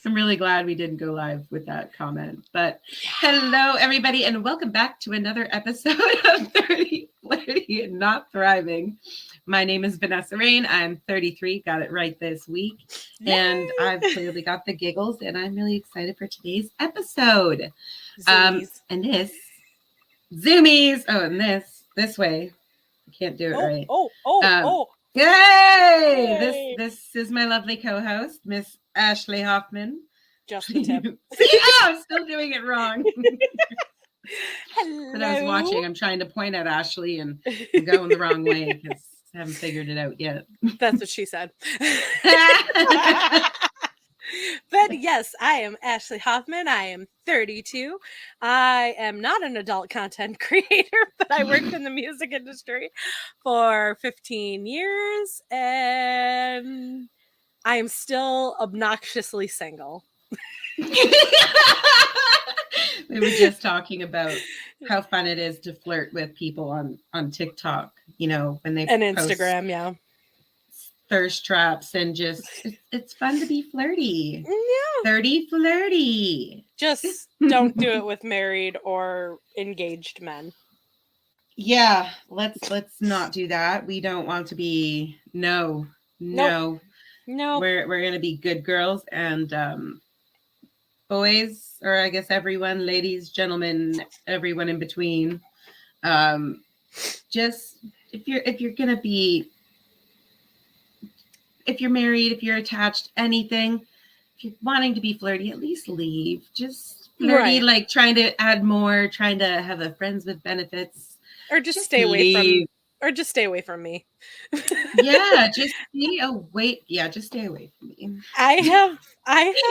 I'm really glad we didn't go live with that comment. But hello, everybody, and welcome back to another episode of 30 Flirty and Not Thriving. My name is Vanessa Rain. I'm 33, got it right this week. Yay! And I've clearly got the giggles, and I'm really excited for today's episode. Zoomies. And this, Zoomies. Oh, and this way. I can't do it right. Yay! This is my lovely co-host, Miss Ashley Hoffman. Just the tip. See, I'm still doing it wrong. Hello. When I was watching, I'm trying to point at Ashley and I'm going the wrong way because I haven't figured it out yet. That's what she said. But yes, I am Ashley Hoffman. I am 32. I am not an adult content creator, but I worked in the music industry for 15 years and I am still obnoxiously single. We were just talking about how fun it is to flirt with people on TikTok, you know, when they and Instagram, yeah. Thirst traps and just it's fun to be flirty. Yeah. 30 flirty. Just don't do it with married or engaged men. Yeah, let's not do that. We don't want to be no. Nope. We're gonna be good girls and boys, or I guess everyone, ladies, gentlemen, everyone in between. Just if you're gonna be, if you're married, if you're attached, anything, if you're wanting to be flirty, at least leave. Just flirty, right. Like trying to add more, trying to have a friends with benefits. Or just stay away from, or just stay away from me. Yeah, just stay away. Yeah, just stay away from me. I have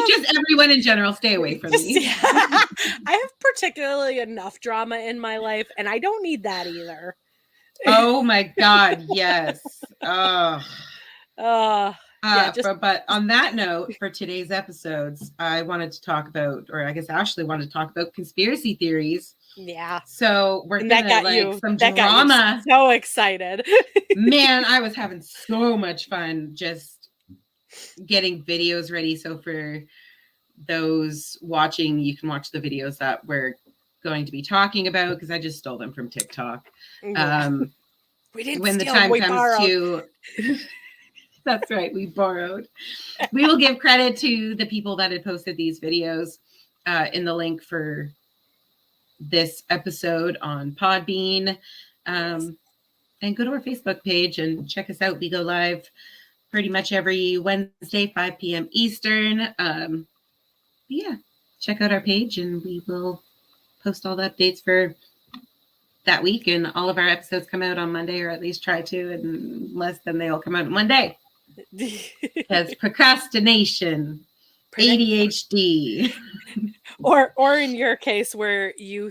just everyone in general, stay away from me. Yeah. I have particularly enough drama in my life, and I don't need that either. Oh my God, yes. But on that note, for today's episodes, I wanted to talk about, or I guess Ashley wanted to talk about conspiracy theories. Yeah. So we're gonna like some drama. So excited. Man, I was having so much fun just getting videos ready. So for those watching, you can watch the videos that we're going to be talking about because I just stole them from TikTok. We didn't when steal, the time we comes borrowed. to That's right, we borrowed. We will give credit to the people that had posted these videos in the link for this episode on Podbean. And go to our Facebook page and check us out. We go live pretty much every Wednesday, 5 p.m. Eastern. Yeah, check out our page and we will post all the updates for that week. And all of our episodes come out on Monday, or at least try to, unless then they all come out on Monday. Because procrastination, ADHD. Or in your case where you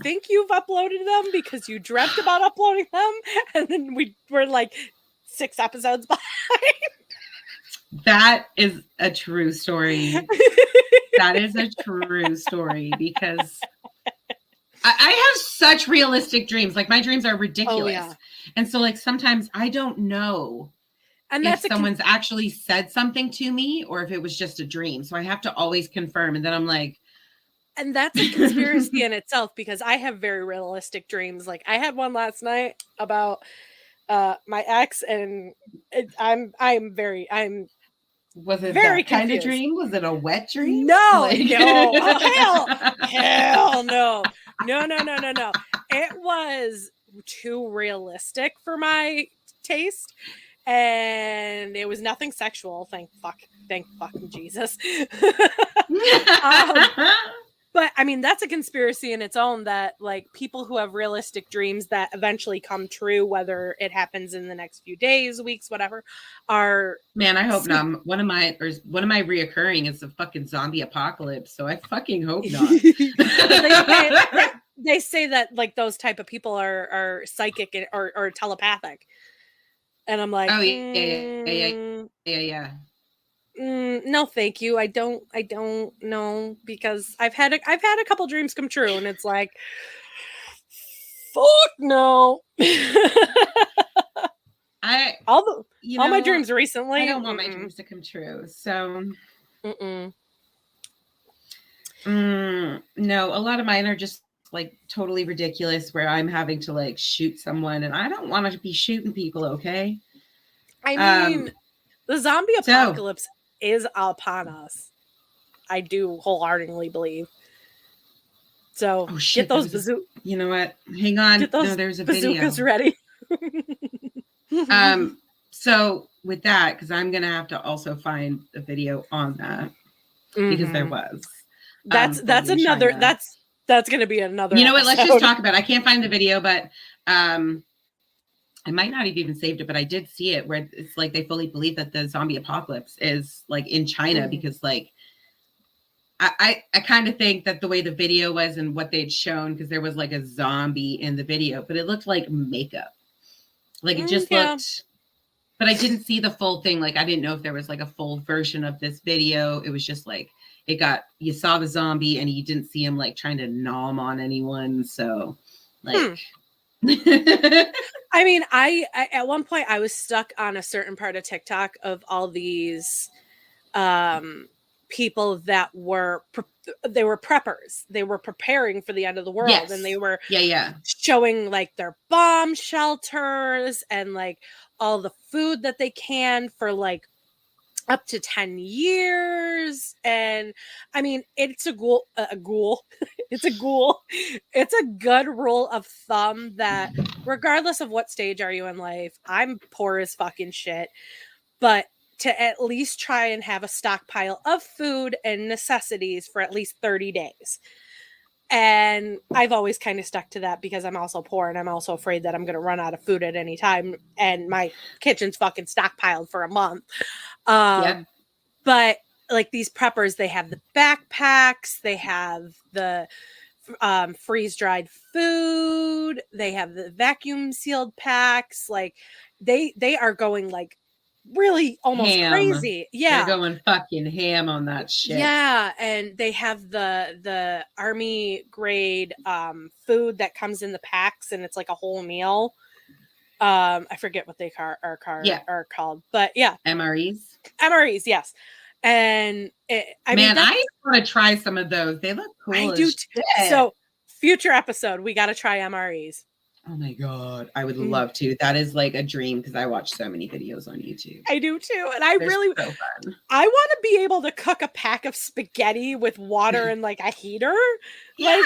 think you've uploaded them because you dreamt about uploading them and then we're like 6 episodes behind. That is a true story. That is a true story because I have such realistic dreams. Like my dreams are ridiculous. Oh, yeah. And so like sometimes I don't know and if someone's actually said something to me or if it was just a dream. So I have to always confirm. And then I'm like, and that's a conspiracy in itself because I have very realistic dreams. Like I had one last night about my ex, and was it very that kind of dream? Was it a wet dream? No, no. Oh, hell no. No. It was too realistic for my taste. And it was nothing sexual. Thank fucking Jesus. But I mean, that's a conspiracy in its own, that like people who have realistic dreams that eventually come true, whether it happens in the next few days, weeks, whatever, are. Man, I hope not. One of my reoccurring is the fucking zombie apocalypse. So I fucking hope not. They say that like those type of people are psychic or telepathic. And I'm like, oh yeah. No, thank you. I don't know, because I've had a couple dreams come true, and it's like, fuck no. all you my know, dreams recently. I don't want my dreams to come true. So Mm-mm. no, a lot of mine are just like totally ridiculous where I'm having to like shoot someone and I don't want to be shooting people, okay? I mean, the zombie so apocalypse is upon us. I do wholeheartedly believe. So oh shit, get those bazookas. you know what? Hang on. Get those No, there's a bazookas video. ready. So with that, because I'm gonna have to also find a video on that because there was. That's in another China. that's gonna be another. You know what? Let's just episode. talk about it. I can't find the video, but I might not have even saved it, but I did see it where it's like they fully believe that the zombie apocalypse is like in China because like I kind of think that the way the video was and what they'd shown, because there was like a zombie in the video, but it looked like makeup. Like it just looked, but I didn't see the full thing. Like I didn't know if there was like a full version of this video. It was just like you saw the zombie and you didn't see him like trying to nom on anyone. So like I mean, I at one point I was stuck on a certain part of TikTok of all these people that they were preppers. They were preparing for the end of the world, and they were showing like their bomb shelters and like all the food that they can for like up to 10 years. And I mean, it's a ghoul. It's a ghoul. It's a good rule of thumb that regardless of what stage are you in life, I'm poor as fucking shit, but to at least try and have a stockpile of food and necessities for at least 30 days. And I've always kind of stuck to that because I'm also poor and I'm also afraid that I'm going to run out of food at any time. And my kitchen's fucking stockpiled for a month. But like these preppers, they have the backpacks, they have the freeze-dried food, they have the vacuum sealed packs. Like they are going like really almost crazy. Yeah, they're going fucking ham on that shit. Yeah, and they have the army grade food that comes in the packs, and it's like a whole meal. I forget what they are called, but yeah, MREs, yes. And I want to try some of those. They look cool. I do. So future episode, we got to try MREs. Oh my God. I would love to. That is like a dream because I watch so many videos on YouTube. I do too. And They're so fun. I want to be able to cook a pack of spaghetti with water and like a heater. Yeah. Like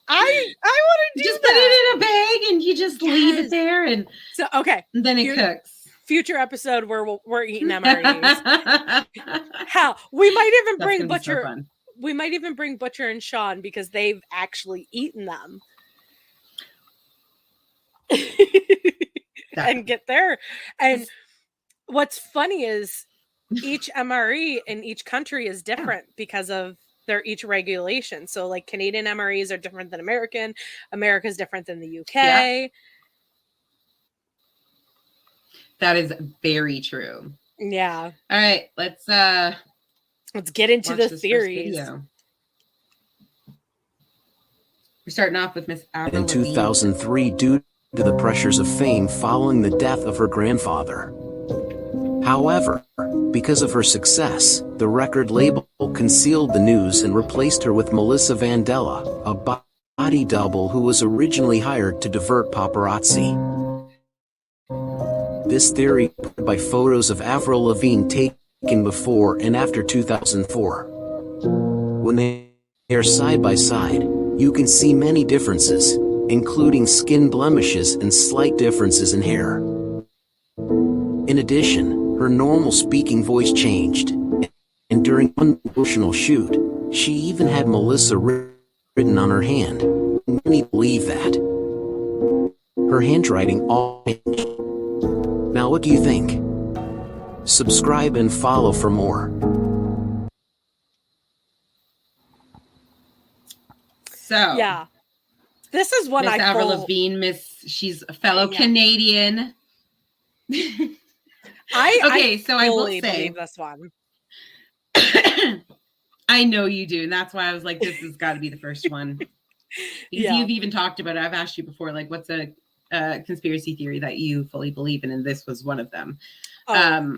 I want to do just put it in a bag and you just leave it there. And so, okay. And then it cooks. Future episode where we're eating MREs. Hell, we might even bring Butcher. So we might even bring Butcher and Sean because they've actually eaten them. And get there. And what's funny is each MRE in each country is different because of their each regulation. So like Canadian MREs are different than American. America's different than the UK. Yeah. That is very true. Yeah. All right, let's get into the theories. We're starting off with Miss Avril Lavigne. In 2003, due to the pressures of fame following the death of her grandfather. However, because of her success, the record label concealed the news and replaced her with Melissa Vandella, a body double who was originally hired to divert paparazzi. This theory by photos of Avril Lavigne taken before and after 2004. When they are side by side, you can see many differences, including skin blemishes and slight differences in hair. In addition, her normal speaking voice changed, and during one promotional shoot, she even had Melissa written on her hand. Many believe that. Her handwriting all changed. Now what do you think? Subscribe and follow for more. So yeah, this is one Miss Avril Lavigne. She's a fellow Canadian. I will say believe this one. I know you do, and that's why I was like, this has got to be the first one. Because you've even talked about it. I've asked you before, like, what's a conspiracy theory that you fully believe in, and this was one of them. Oh,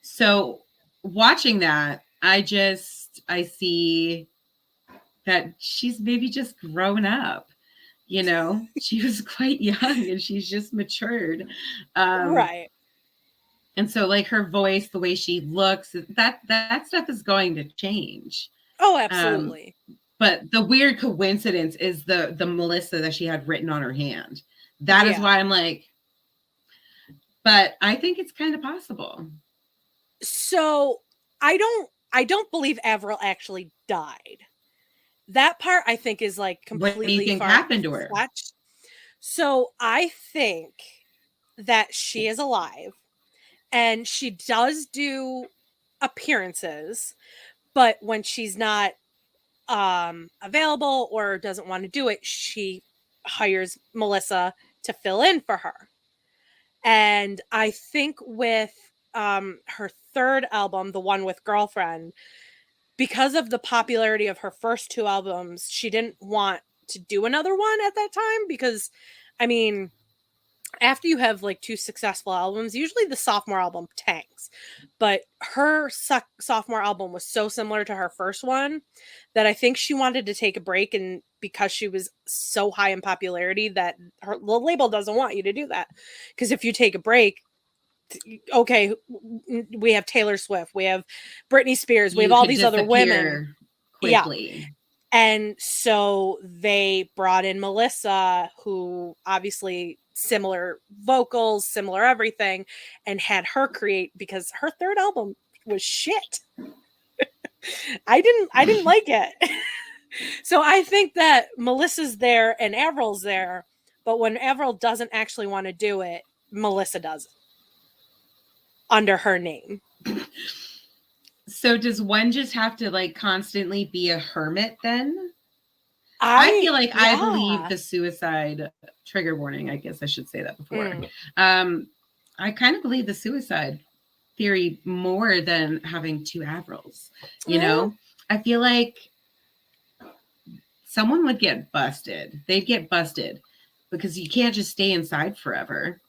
So watching that, I see that she's maybe just grown up. You know, she was quite young and she's just matured. right. And so like her voice, the way she looks, that stuff is going to change. Oh, absolutely. But the weird coincidence is the Melissa that she had written on her hand. That is why I'm like, but I think it's kind of possible. So I don't believe Avril actually died. That part I think is like completely What do you think happened to her? far-fetched. So I think that she is alive and she does do appearances, but when she's not available or doesn't want to do it, she hires Melissa to fill in for her. And I think with her third album, the one with Girlfriend, because of the popularity of her first two albums, she didn't want to do another one at that time because, I mean, after you have like two successful albums, usually the sophomore album tanks. But her sophomore album was so similar to her first one that I think she wanted to take a break, and because she was so high in popularity that the label doesn't want you to do that. Because if you take a break, okay, we have Taylor Swift, we have Britney Spears, we have all these other women quickly. Yeah. And so they brought in Melissa, who obviously similar vocals, similar everything, and had her create, because her third album was shit. I didn't like it. So I think that Melissa's there and Avril's there, but when Avril doesn't actually want to do it, Melissa does it under her name. So does one just have to like constantly be a hermit then? I feel like I believe the suicide trigger warning. I guess I should say that before. I kind of believe the suicide theory more than having two Avrils. You know, I feel like someone would get busted. They'd get busted because you can't just stay inside forever.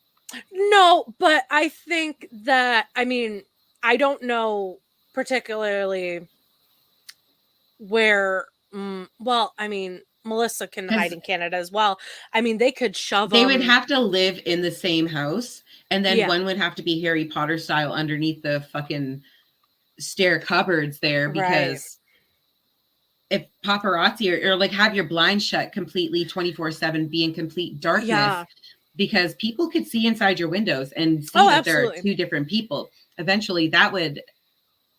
No, but I think that, I mean, I don't know particularly where, well, I mean, Melissa can hide in Canada as well. I mean, they could shove They them. would have to live in the same house, and then one would have to be Harry Potter style underneath the fucking stair cupboards there, because if paparazzi or like have your blinds shut completely 24/7, be in complete darkness, because people could see inside your windows and see that there are two different people. Eventually that would,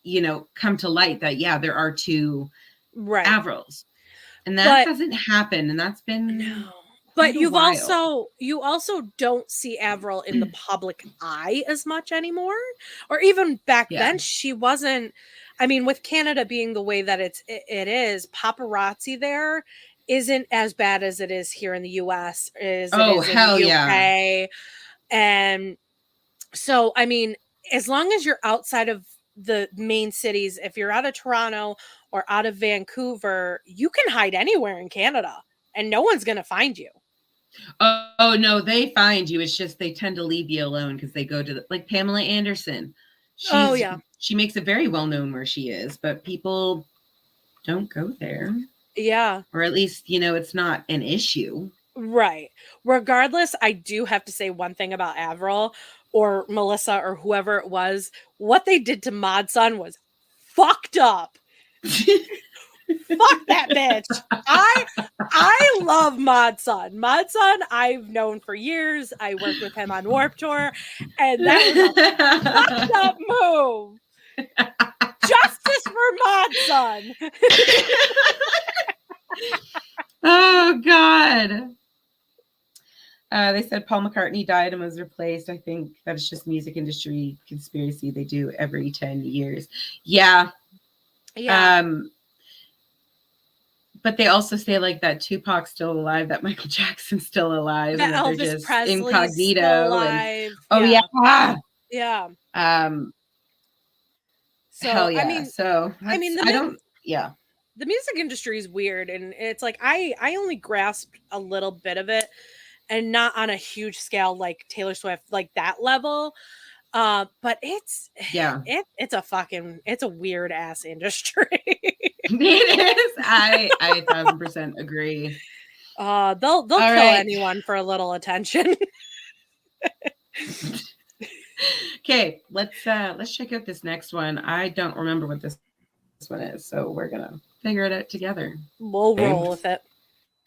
you know, come to light that, there are two Avrils. And that hasn't happened. And that's been But you also don't see Avril in the public eye as much anymore. Or even back then, she wasn't. I mean, with Canada being the way that it is, paparazzi there isn't as bad as it is here in the US, is in the UK. And so, I mean, as long as you're outside of the main cities, if you're out of Toronto or out of Vancouver, you can hide anywhere in Canada and no one's going to find you. Oh, no, they find you. It's just they tend to leave you alone because they go to like Pamela Anderson. She makes it very well known where she is, but people don't go there. Yeah. Or at least, you know, it's not an issue. Right. Regardless, I do have to say one thing about Avril or Melissa or whoever it was. What they did to Mod Sun was fucked up. Fuck that bitch. I love Mod Sun. Mod Sun I've known for years. I worked with him on Warped Tour, and that was a fucked up move. Justice for Mod Sun. Oh God. They said Paul McCartney died and was replaced. I think that's just music industry conspiracy they do every 10 years. Yeah. But they also say like that Tupac's still alive, that Michael Jackson's still alive, that and that Elvis they're just Presley's incognito. Still alive. Yeah. So hell yeah. I mean, the music industry is weird, and it's like I only grasped a little bit of it and not on a huge scale like Taylor Swift, like that level. But it's a weird ass industry. It is. I 1,000% agree. They'll kill right. anyone for a little attention. Okay, let's check out this next one. I don't remember what this one is, so we're gonna figure it out together. We'll roll with it.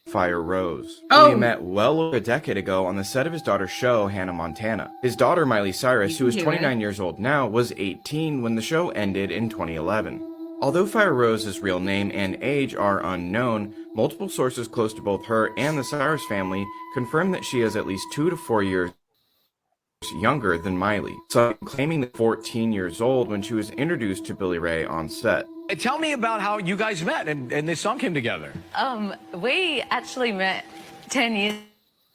Fire Rose, Oh! who he met well over a decade ago on the set of his daughter's show, Hannah Montana. His daughter, Miley Cyrus, who is 29 years old now, was 18 when the show ended in 2011. Although Fire Rose's real name and age are unknown, multiple sources close to both her and the Cyrus family confirm that she is at least 2 to 4 years younger than Miley, some claiming that 14 years old when she was introduced to Billy Ray on set. Tell me about how you guys met and this song came together. We actually met 10 years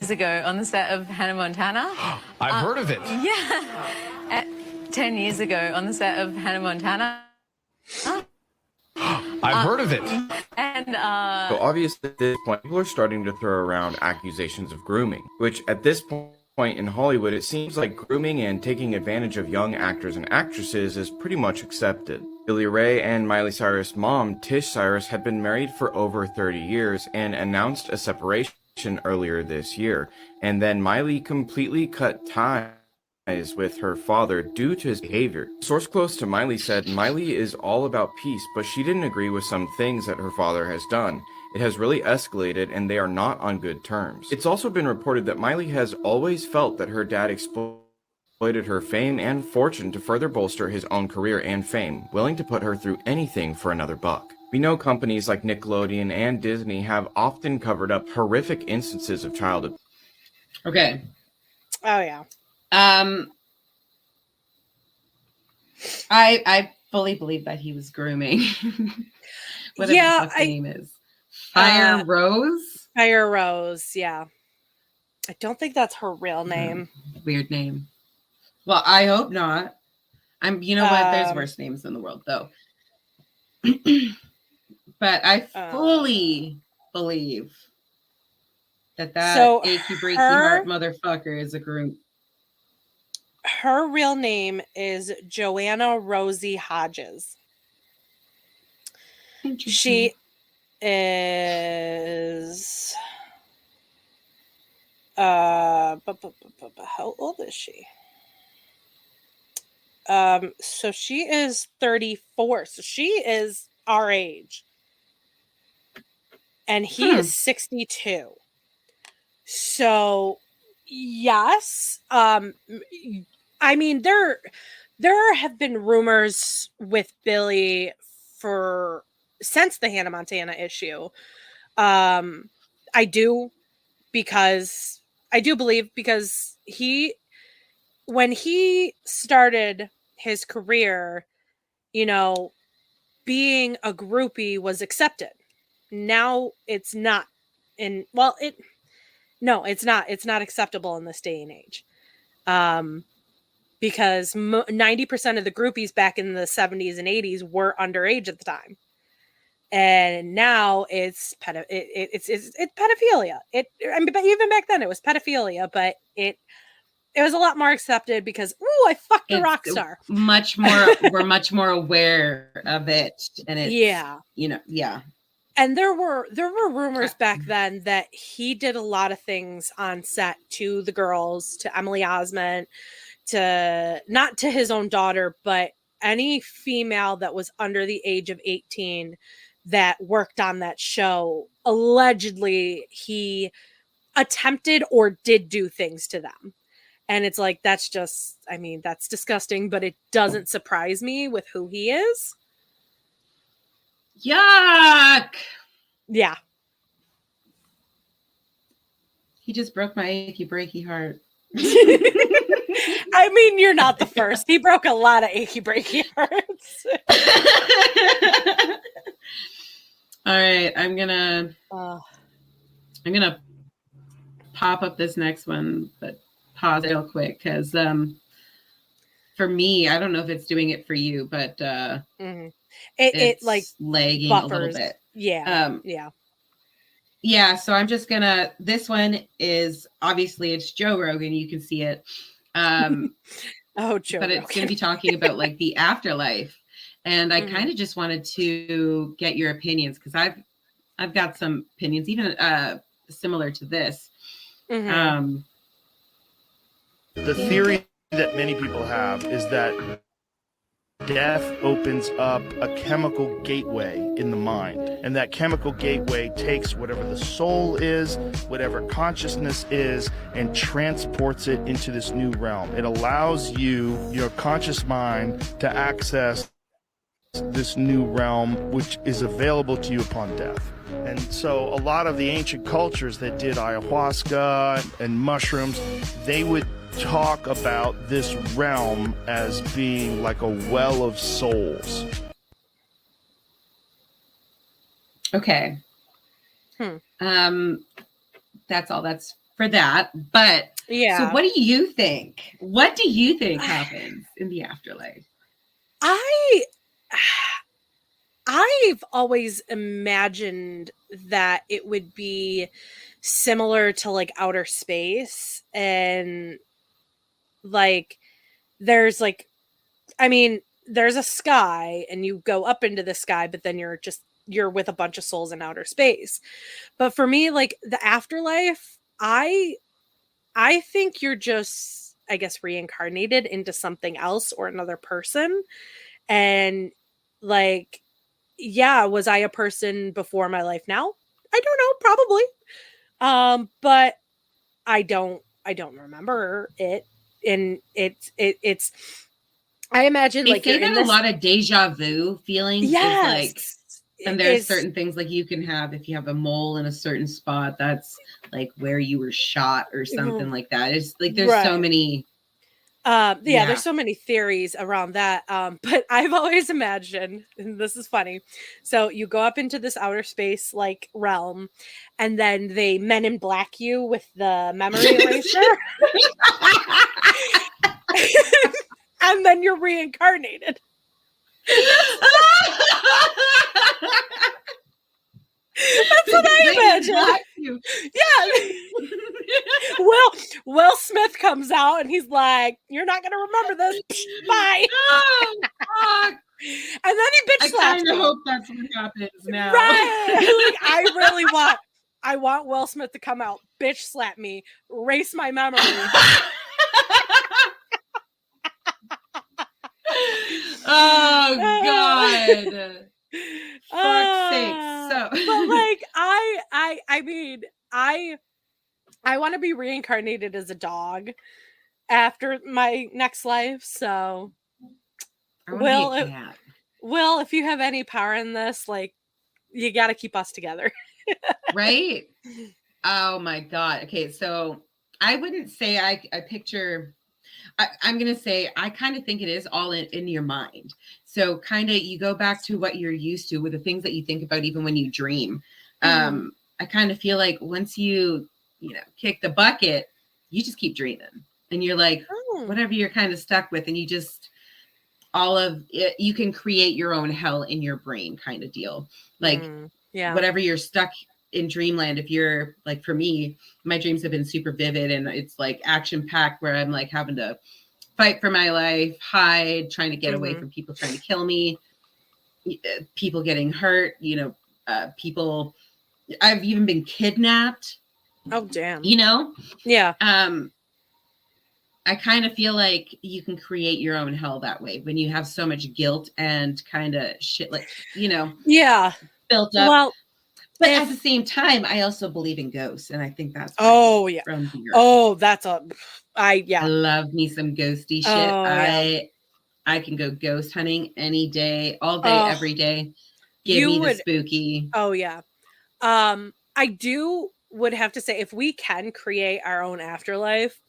ago on the set of Hannah Montana. I've heard of it. Yeah. 10 years ago on the set of Hannah Montana. I've heard of it. And So obviously at this point, people are starting to throw around accusations of grooming, which at this point in Hollywood, it seems like grooming and taking advantage of young actors and actresses is pretty much accepted. Billy Ray and Miley Cyrus' mom, Tish Cyrus, had been married for over 30 years and announced a separation earlier this year. And then Miley completely cut ties with her father due to his behavior. A source close to Miley said Miley is all about peace, but she didn't agree with some things that her father has done. It has really escalated and they are not on good terms. It's also been reported that Miley has always felt that her dad exploited her fame and fortune to further bolster his own career and fame, willing to put her through anything for another buck. We know companies like Nickelodeon and Disney have often covered up horrific instances of child abuse. Okay. Oh yeah. I fully believe that he was grooming. Whatever the fuck the name is. Fire Rose? Fire Rose, yeah. I don't think that's her real name. Weird name. Well, I hope not. You know what? There's worse names in the world, though. But I fully believe that achy breaky heart motherfucker is a groom. Her real name is Joanna Rosie Hodges. She is how old is she? So she is 34. So she is our age. And he is 62. So yes. I mean, there have been rumors with Billy since the Hannah Montana issue. I do believe because when he started his career, being a groupie was accepted. Now it's not. It's not acceptable in this day and age. Because 90% of the groupies back in the 70s and 80s were underage at the time. And now it's pedophilia. But even back then it was pedophilia, but it was a lot more accepted because I fucked a rock star. We're much more aware of it, and it's yeah. And there were rumors back then that he did a lot of things on set to the girls, to Emily Osment, not to his own daughter, but any female that was under the age of 18 that worked on that show. Allegedly, he attempted or did do things to them. And it's like, that's disgusting, but it doesn't surprise me with who he is. Yuck! Yeah. He just broke my achy breaky heart. I mean, you're not the first. He broke a lot of achy breaky hearts. All right, I'm gonna pop up this next one, but pause real quick because for me, I don't know if it's doing it for you, but it like lagging buffers. a little bit. Yeah, yeah. Yeah, so I'm just gonna. This one is obviously it's Joe Rogan. You can see it, Oh, Joe but it's gonna Rogan. be talking about like the afterlife, and I Mhm. kind of just wanted to get your opinions because I've got some opinions, even similar to this. Mhm. The theory that many people have is that death opens up a chemical gateway in the mind, and that chemical gateway takes whatever the soul is, whatever consciousness is, and transports it into this new realm. It allows you, your conscious mind, to access this new realm which is available to you upon death. And so a lot of the ancient cultures that did ayahuasca and mushrooms, they would talk about this realm as being like a well of souls. Okay. Hmm. That's all that's for that. But Yeah. so what do you think? What do you think happens in the afterlife? I've always imagined that it would be similar to like outer space, and like there's like, I mean, there's a sky and you go up into the sky, but then you're with a bunch of souls in outer space. But for me, like the afterlife, I think you're just, I guess, reincarnated into something else or another person. And like, yeah, was I a person before my life now? I don't know, probably. But I don't remember it. And it's I imagine They like say you're in that a this. lot of deja vu feelings is like, Yes. and there's Is certain things like you can have if you have a mole in a certain spot, that's like where you were shot or something like that. It's like there's so Right. many. Yeah, Yeah. there's so many theories around that. But I've always imagined, and this is funny. So you go up into this outer space like realm, and then they Men in Black you with the memory eraser, and then you're reincarnated. That's what I imagine. Yeah. Will Smith comes out and he's like, "You're not gonna remember this. Psh, bye." Oh, fuck. And then he bitch I slaps kind of me. hope that's what happens now. Right. Like I want Will Smith to come out, bitch slap me, erase my memory. Oh God. Fuck's sake. So But like I mean, I want to be reincarnated as a dog after my next life. So I want to be Will, a cat. Will, if you have any power in this, like you got to keep us together. Right? Oh my God. Okay, so I wouldn't say I picture. I'm gonna say I kind of think it is all in your mind. So kind of you go back to what you're used to with the things that you think about, even when you dream. I kind of feel like once you kick the bucket, you just keep dreaming, and you're like whatever you're kind of stuck with, and you just all of it. You can create your own hell in your brain, kind of deal. Like whatever you're stuck in dreamland. If you're like, for me, my dreams have been super vivid and it's like action packed where I'm like having to fight for my life, hide, trying to get away from people trying to kill me, people getting hurt, people, I've even been kidnapped. Oh, damn. Yeah. I kind of feel like you can create your own hell that way when you have so much guilt and kind of shit, like, yeah, built up. Well, but at the same time, I also believe in ghosts, and I think that's yeah. I love me some ghosty shit. I can go ghost hunting any day, all day, every day. Give me the spooky. Oh yeah. I would have to say, if we can create our own afterlife,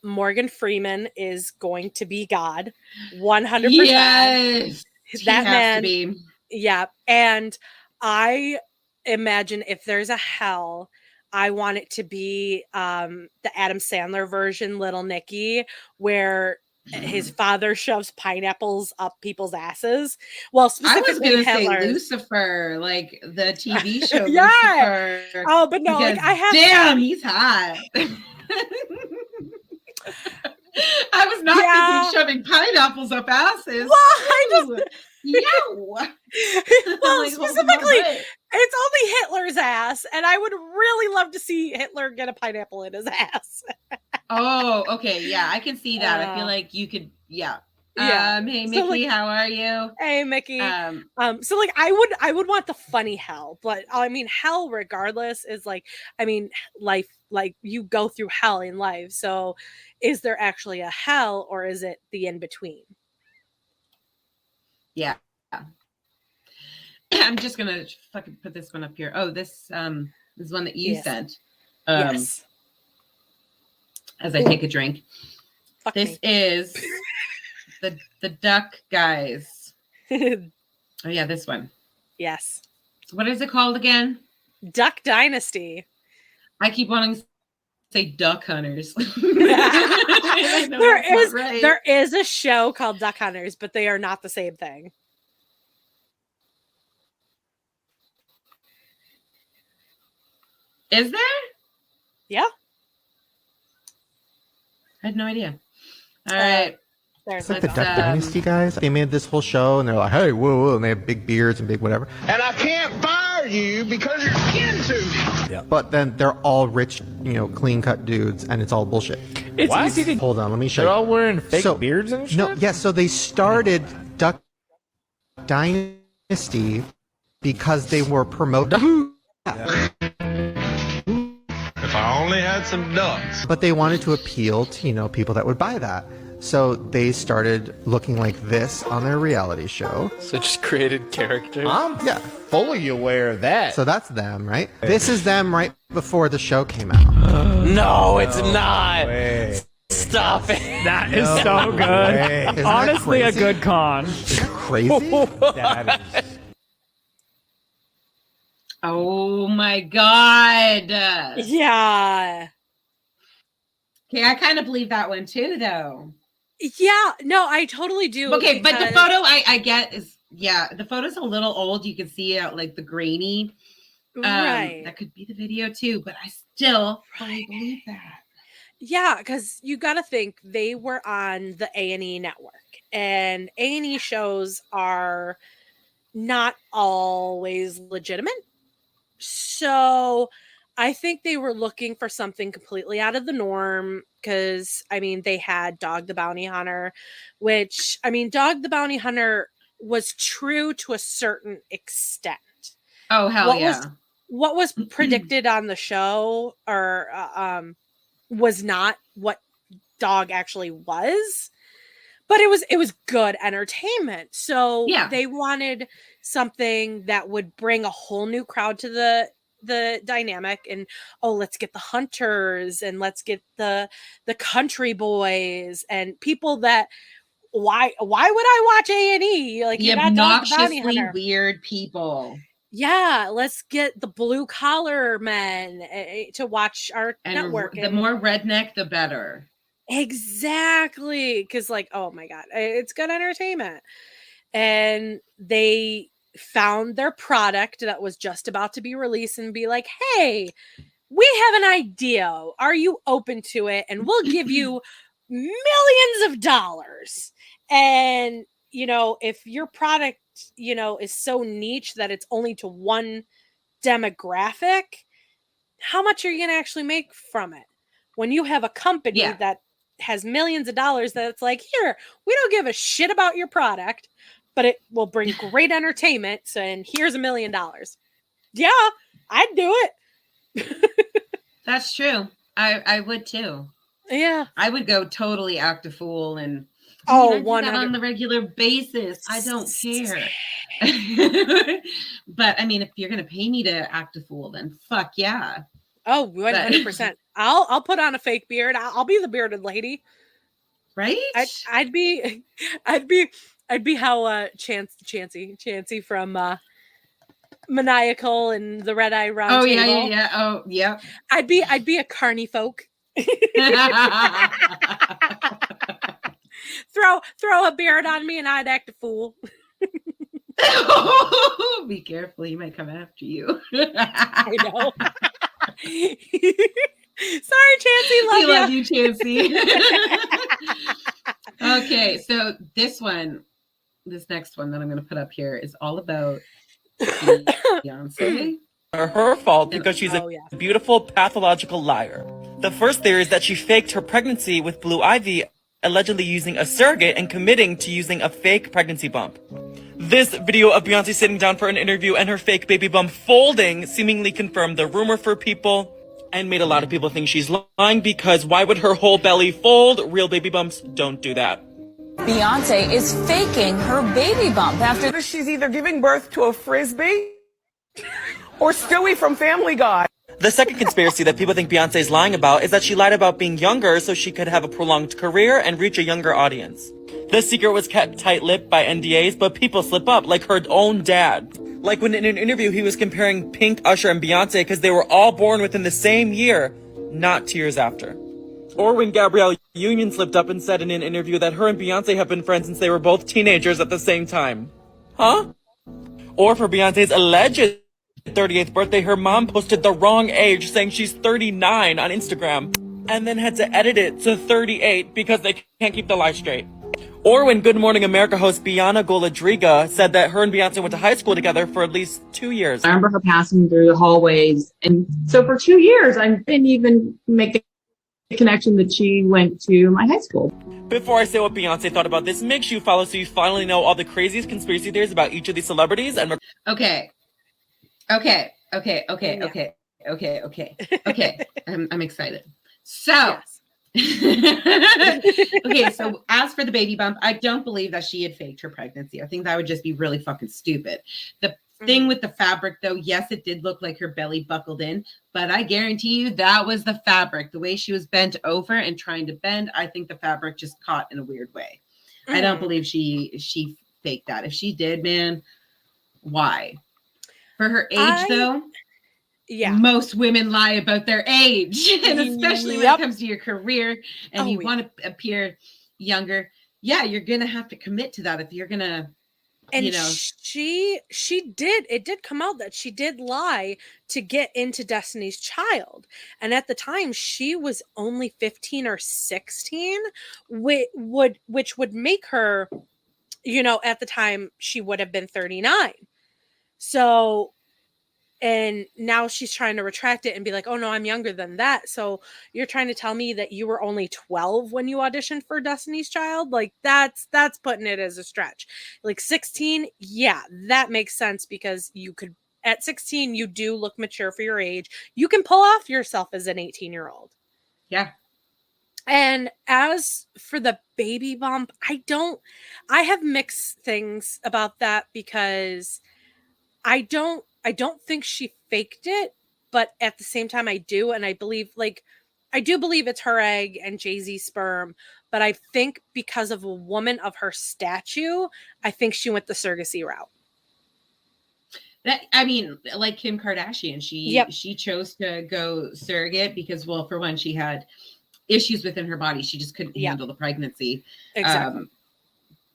Morgan Freeman is going to be God, 100%. Yes, that man. To be. Yeah, and I imagine if there's a hell, I want it to be the Adam Sandler version, Little Nicky, where his father shoves pineapples up people's asses. Well, I was specifically gonna say Hitler's. Lucifer, like the TV show Yeah. Lucifer. Oh, but no, like because I have. damn, he's hot. I was not Yeah. thinking shoving pineapples up asses. Well, I just. Yo. Well, Like, hold my specifically, butt. it's only Hitler's ass, and I would really love to see Hitler get a pineapple in his ass. Oh, okay. Yeah, I can see that. I feel Uh, like you could, yeah. Yeah. Hey So, Mickey, like- how are you? Hey, Mickey. So like I would want the funny hell, but I mean hell regardless is like, I mean, life, like you go through hell in life. So is there actually a hell, or is it the in between? Yeah. I'm just gonna fucking put this one up here. Oh, this is one that you Yes. sent. Yes. As I take a drink. Fuck This is the duck guys. me. Oh yeah, this one. Yes. What is it called again? Duck Dynasty. I keep wanting to say duck hunters. I know There that's not is right. there is a show called Duck Hunters, but they are not the same thing. Is there? Yeah. I had no idea. All Uh, right. There's It's like the my Duck phone. Dynasty guys. They made this whole show, and they're like, "Hey, whoa, whoa," and they have big beards and big whatever. And I can't fire you because you're kin to me. But then they're all rich, clean cut dudes, and it's all bullshit. It's easy to. Hold on, let me show They're you. all wearing fake So- beards and shit. No, yeah. So they started Duck Dynasty because they were promoting. If I only had some ducks. But they wanted to appeal to, people that would buy that. So they started looking like this on their reality show. So just created characters. I'm Yeah. fully aware of that. So that's them, right? This is them right before the show came out. No, it's not. Way. Stop it. That is so good. Isn't that Honestly, a crazy? good con. Isn't that crazy? That is. Oh my god. Yeah. Okay, I kind of believe that one too, though. Yeah. No, I totally do. Okay, but the because- photo I get is the photo's a little old. You can see it like the grainy. Right. That could be the video too, but I still fully believe that. Yeah, because you got to think they were on the A&E network, and A&E shows are not always legitimate. So I think they were looking for something completely out of the norm because, I mean, they had Dog the Bounty Hunter, which, I mean, Dog the Bounty Hunter was true to a certain extent. Oh hell What yeah. What was predicted on the show or was not what Dog actually was, but it was good entertainment. So Yeah. they wanted something that would bring a whole new crowd to the dynamic, and let's get the hunters and let's get the country boys and people that why would I watch A&E? Like, The you're not Dog the Bounty obnoxiously Hunter. weird people. Yeah, let's get the blue collar men to watch our And network. the more redneck, the better. Exactly, because oh my god, it's good entertainment. And they found their product that was just about to be released and be like, hey, we have an idea, are you open to it, and we'll give you millions of dollars. And if your product is so niche that it's only to one demographic, how much are you going to actually make from it when you have a company Yeah. that has millions of dollars that's like, here, we don't give a shit about your product, but it will bring great entertainment, so and here's $1 million. Yeah, I'd do it. That's true. I would too. Yeah. I would go totally act a fool and Oh, I do that 100 on the regular basis. I don't care. But I mean, if you're gonna pay me to act a fool, then fuck yeah. Oh, 100%. I'll put on a fake beard. I'll be the bearded lady. Right? I'd be how Chansey from Maniacal and the Red Eye Round Oh Table. yeah. Oh yep. I'd be a carny folk. throw a beard on me and I'd act a fool. Be careful, he might come after you. I know. Sorry, Chancey. We love Love you, Chancey. Okay, so this next one that I'm going to put up here is all about Beyonce. Her fault because she's a beautiful pathological liar. The first theory is that she faked her pregnancy with Blue Ivy, allegedly using a surrogate and committing to using a fake pregnancy bump. This video of Beyonce sitting down for an interview and her fake baby bump folding seemingly confirmed the rumor for people and made a lot of people think she's lying, because why would her whole belly fold? Real baby bumps don't do that. Beyonce is faking her baby bump after she's either giving birth to a frisbee or Stewie from Family Guy. The second conspiracy that people think Beyonce is lying about is that she lied about being younger so she could have a prolonged career and reach a younger audience. The secret was kept tight-lipped by NDAs, but people slip up, like her own dad. Like when in an interview he was comparing Pink, Usher, and Beyonce because they were all born within the same year, not 2 years after. Or when Gabrielle Union slipped up and said in an interview that her and Beyonce have been friends since they were both teenagers at the same time. Huh? Or for Beyonce's alleged 38th birthday, her mom posted the wrong age, saying she's 39 on Instagram, and then had to edit it to 38 because they can't keep the lie straight. Or when Good Morning America host Bianna Golodriga said that her and Beyonce went to high school together for at least 2 years. I remember her passing through the hallways, and so for 2 years, I didn't even make the connection that she went to my high school. Before I say what Beyonce thought about this, make sure you follow so you finally know all the craziest conspiracy theories about each of these celebrities. And Okay. I'm excited. So, okay, so as for the baby bump, I don't believe that she had faked her pregnancy. I think that would just be really fucking stupid. The thing with the fabric, though, yes, it did look like her belly buckled in, but I guarantee you that was the fabric. The way she was bent over and trying to bend, I think the fabric just caught in a weird way. I don't believe she faked that. If she did, man, why? For her age, though, most women lie about their age, and especially when it comes to your career and you want to appear younger. Yeah, you're gonna have to commit to that if you're gonna. And she did. It did come out that she did lie to get into Destiny's Child, and at the time she was only 15 or 16, which would make her, at the time she would have been 39. So, and now she's trying to retract it and be like, oh no, I'm younger than that. So you're trying to tell me that you were only 12 when you auditioned for Destiny's Child? Like that's putting it as a stretch. Like 16, yeah, that makes sense, because you could, at 16, you do look mature for your age. You can pull off yourself as an 18-year-old. Yeah. And as for the baby bump, I have mixed things about that, because I don't think she faked it, but at the same time I do. And I do believe it's her egg and Jay-Z's sperm, but I think because of a woman of her stature, I think she went the surrogacy route. Like Kim Kardashian, she chose to go surrogate because, well, for one, she had issues within her body. She just couldn't handle the pregnancy. Exactly.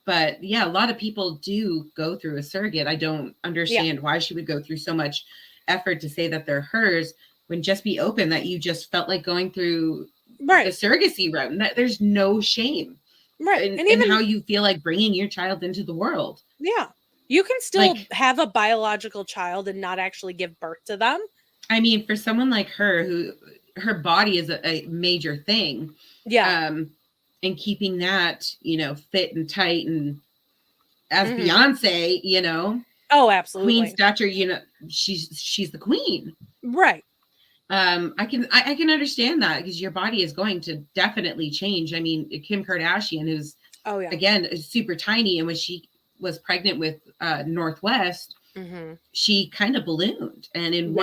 But yeah, a lot of people do go through a surrogate. I don't understand why she would go through so much effort to say that they're hers, when just be open that you just felt like going through the surrogacy route, and that there's no shame. Right. And even how you feel like bringing your child into the world. Yeah. You can still have a biological child and not actually give birth to them. I mean, for someone like her, who her body is a major thing. Yeah. And keeping that, fit and tight, and as Beyonce, oh, absolutely, queen stature, she's the queen, right? I can understand that, because your body is going to definitely change. I mean, Kim Kardashian, who's again is super tiny, and when she was pregnant with Northwest, she kind of ballooned, and in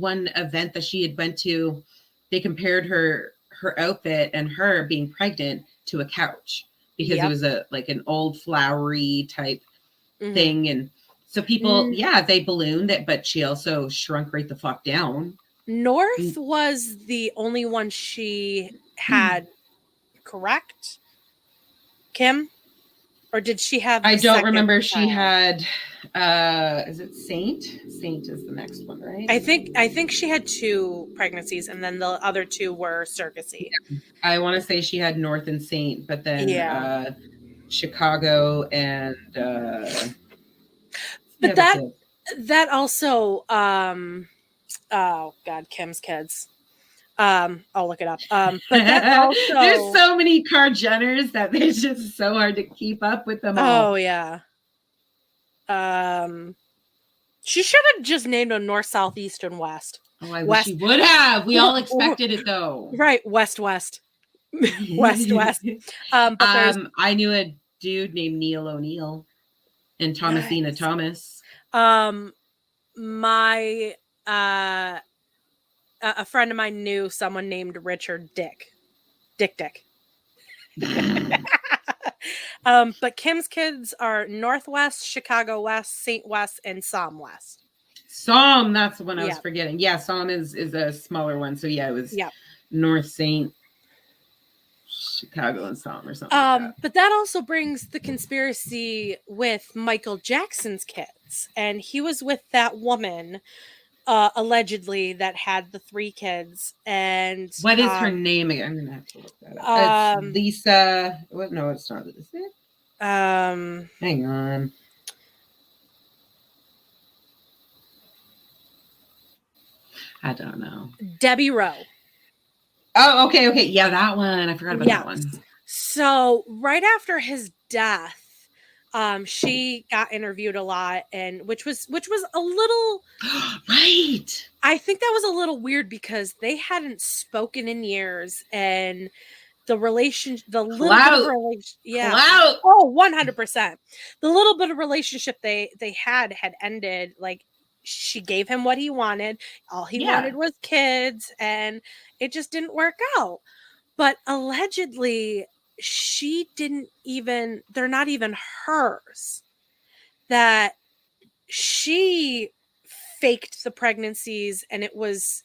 one event that she had went to, they compared her outfit and her being pregnant to a couch, because it was an old flowery type thing. And so people, they ballooned it, but she also shrunk right the fuck down. North was the only one she had, correct? Kim? Or did she have? I the don't second remember. She child? had. Is it Saint? Saint is the next one, right? I think she had 2 pregnancies, and then the other 2 were surrogacy. I want to say she had North and Saint, but then Yeah. Chicago and. But that also. Oh God, Kim's kids. I'll look it up. But that also. There's so many Jenners that it's just so hard to keep up with them all. Oh yeah. She should have just named them North, South, East, and West. Oh, I wish she would have. We all expected it though. Right, West, West, West. But I knew a dude named Neil O'Neill and Thomasina Thomas. My a friend of mine knew someone named Richard Dick. But Kim's kids are Northwest, Chicago West, St. West, and Somme West. Somme, that's the one I was forgetting. Yeah, Somme is a smaller one. So yeah, it was North St. Chicago and Somme or something. Like that. But that also brings the conspiracy with Michael Jackson's kids. And he was with that woman allegedly that had the 3 kids. And what is her name again? I'm gonna have to look that up. It's Lisa. What? No, it's not. Is it? Hang on. I don't know. Debbie Rowe. Oh, okay. Yeah, that one. I forgot about that one. So right after his death, she got interviewed a lot, and which was a little right. I think that was a little weird because they hadn't spoken in years, and the little bit of relation, oh, 100%. The little bit of relationship they had ended. Like, she gave him what he wanted. All he wanted was kids, and it just didn't work out. But allegedly, they're not even hers. That she faked the pregnancies, and it was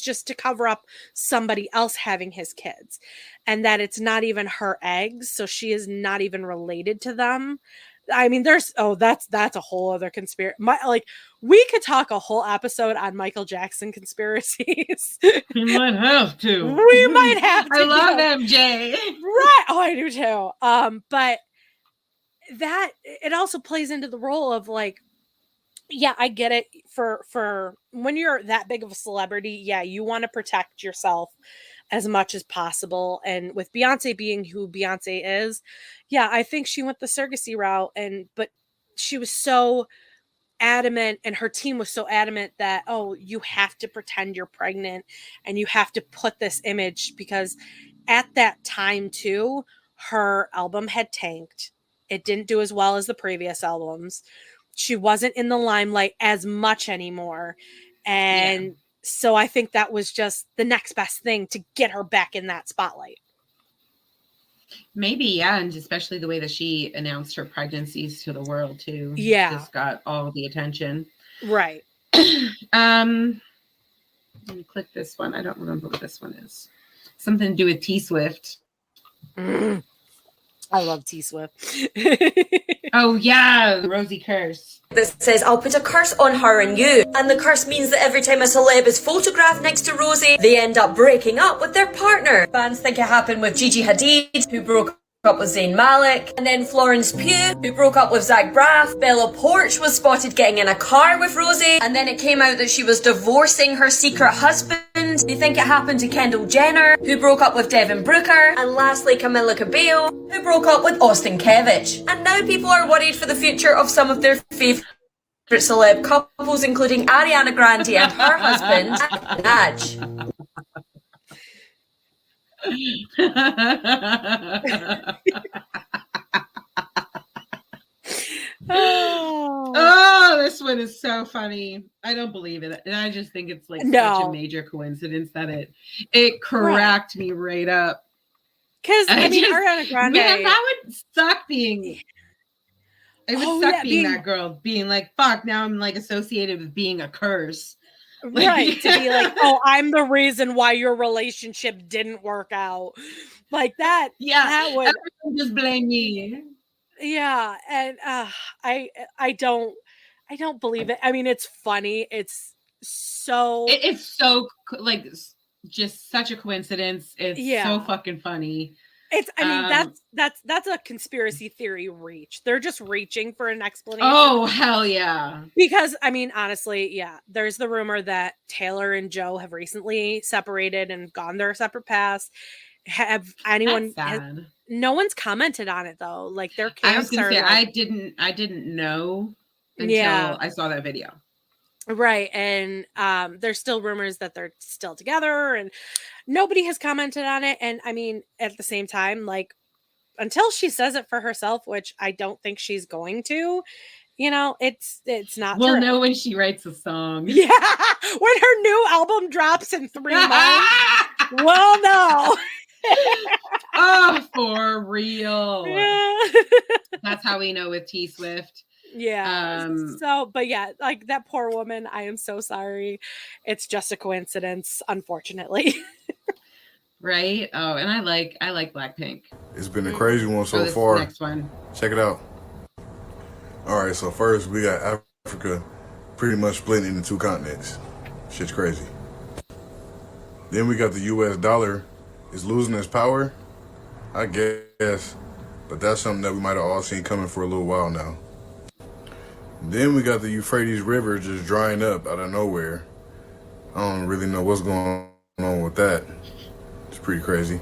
just to cover up somebody else having his kids, and that it's not even her eggs, so she is not even related to them. I mean, that's a whole other conspiracy. We could talk a whole episode on Michael Jackson conspiracies. We might have to. We might have to. I love MJ. Right. Oh, I do too. But that it also plays into the role of like, yeah, I get it. For when you're that big of a celebrity, yeah, you want to protect yourself as much as possible. And with Beyonce being who Beyonce is, yeah, I think she went the surrogacy route, but she was so adamant, and her team was so adamant that, oh, you have to pretend you're pregnant and you have to put this image, because at that time too, her album had tanked. It didn't do as well as the previous albums. She wasn't in the limelight as much anymore. And so I think that was just the next best thing to get her back in that spotlight. Maybe, yeah, and especially the way that she announced her pregnancies to the world too. Yeah, just got all the attention. Right. Let me click this one. I don't remember what this one is. Something to do with T Swift. I love T Swift. Oh yeah, Rosie curse. This says, I'll put a curse on her and you. And the curse means that every time a celeb is photographed next to Rosie, they end up breaking up with their partner. Fans think it happened with Gigi Hadid, who broke up with Zayn Malik, and then Florence Pugh, who broke up with Zach Braff. Bella Poarch was spotted getting in a car with Rosie, and then it came out that she was divorcing her secret husband. They think it happened to Kendall Jenner, who broke up with Devin Booker, and lastly Camila Cabello, who broke up with Austin Kevich. And now people are worried for the future of some of their favourite celeb couples, including Ariana Grande and her husband, Minaj. Oh, this one is so funny. I don't believe it. And I just think it's like such a major coincidence that it cracked me right up. Because Ariana Grande, man, that would suck being. It would suck being that girl, being like, fuck, now I'm like associated with being a curse. Right. To be like, oh, I'm the reason why your relationship didn't work out. Like that. Yeah. That would Everyone just blame me. Yeah. And I don't believe it. I mean, it's funny. It's so It's so like just such a coincidence. It's so fucking funny. It's I mean that's a conspiracy theory reach. They're just reaching for an explanation. Oh hell yeah. Because I mean honestly, yeah, there's the rumor that Taylor and Joe have recently separated and gone their separate paths. Have anyone no one's commented on it though. Like their camps I was gonna are say like, I didn't know until I saw that video. Right. And there's still rumors that they're still together and nobody has commented on it. And I mean, at the same time, like until she says it for herself, which I don't think she's going to, you know, it's not We'll true. know when she writes a song. Yeah. When her new album drops in 3 months, we'll know. Oh, for real. Yeah. That's how we know with T Swift. Yeah. But yeah, like that poor woman, I am so sorry. It's just a coincidence, unfortunately. Right? Oh, and I like Blackpink. It's been a crazy one so this far. Next one. Check it out. All right, so first we got Africa pretty much split into 2 continents. Shit's crazy. Then we got the US dollar is losing its power, I guess, but that's something that we might have all seen coming for a little while now. Then we got the Euphrates River just drying up out of nowhere. I don't really know what's going on with that. It's pretty crazy.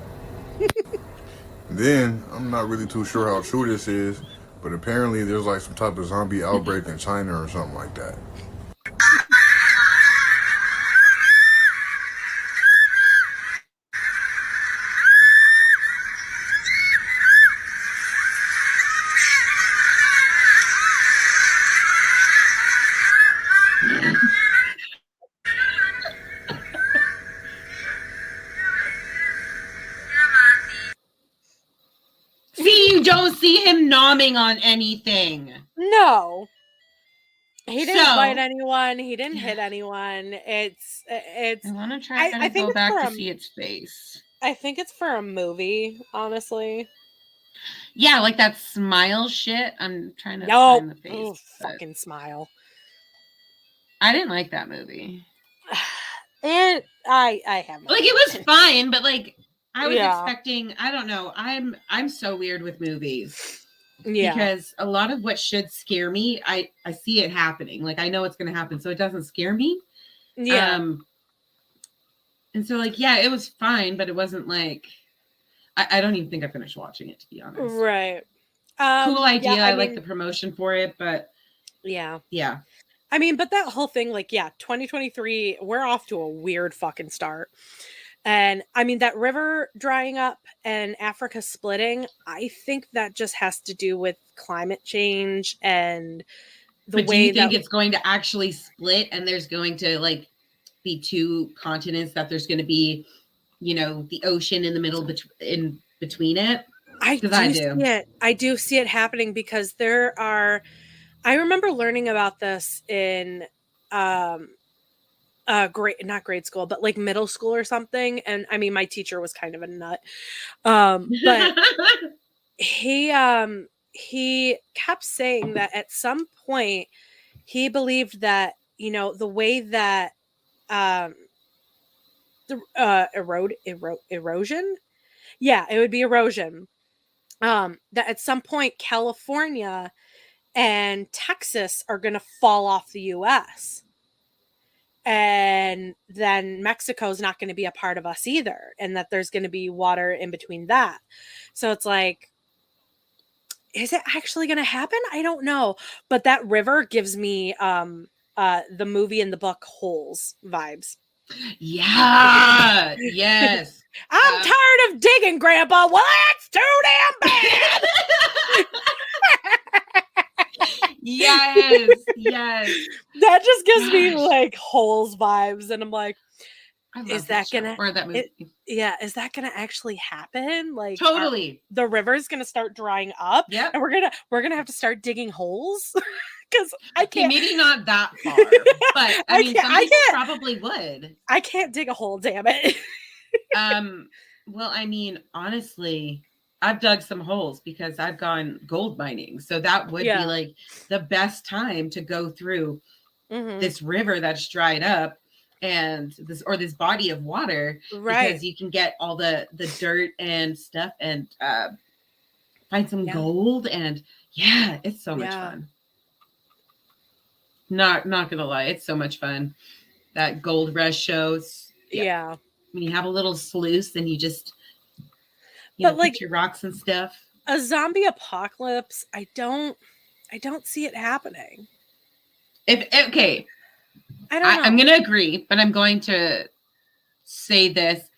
Then, I'm not really too sure how true this is, but apparently there's like some type of zombie outbreak in China or something like that. See, you don't see him nomming on anything. No. He didn't So- bite anyone. He didn't hit anyone. It's. I want to try I to think go it's back for to a- see its face. I think it's for a movie, honestly. Yeah, like that smile shit. I'm trying to No, find the face. but fucking smile. I didn't like that movie. And I have Like it was fine, but like I was Yeah. expecting. I don't know. I'm so weird with movies. Yeah. Because a lot of what should scare me, I see it happening. Like I know it's going to happen, so it doesn't scare me. Yeah. And so like yeah, it was fine, but it wasn't like I don't even think I finished watching it, to be honest. Right. Cool idea. yeah, I mean, like the promotion for it, but Yeah. yeah. I mean, but that whole thing, like, yeah, 2023, we're off to a weird fucking start. And I mean, that river drying up and Africa splitting, I think that just has to do with climate change and the But do way you think that it's going to actually split and there's going to like be 2 continents that there's going to be, you know, the ocean in the middle in between it? I do see it. I do see it happening because there are. I remember learning about this in not grade school, but like middle school or something. And I mean, my teacher was kind of a nut, but he kept saying that at some point he believed that, you know, the way that the erosion, yeah, it would be erosion. That at some point California and Texas are going to fall off the US. And then Mexico's not going to be a part of us either. And that there's going to be water in between that. So it's like, is it actually going to happen? I don't know. But that river gives me the movie and the book Holes vibes. Yeah. Yes. I'm tired of digging, Grandpa. Well, that's too damn bad. Yes. Yes. That just gives me like Holes vibes. And I'm like, I love is that show, gonna or that movie? Is that gonna actually happen? Like Totally. the river's gonna start drying up. Yep. And we're gonna have to start digging holes. Because I Okay, can't. maybe not that far, but I mean, some people probably would. I can't dig a hole. Damn it. Well, I mean, honestly, I've dug some holes because I've gone gold mining, so that would be like the best time to go through this river that's dried up and this body of water, because you can get all the dirt and stuff and find some gold, and it's so much fun. Not gonna lie, it's so much fun. That gold rush shows. Yeah. When you have a little sluice and you just put your rocks and stuff. A zombie apocalypse, I don't see it happening. I don't know. I'm gonna agree, but I'm going to say this.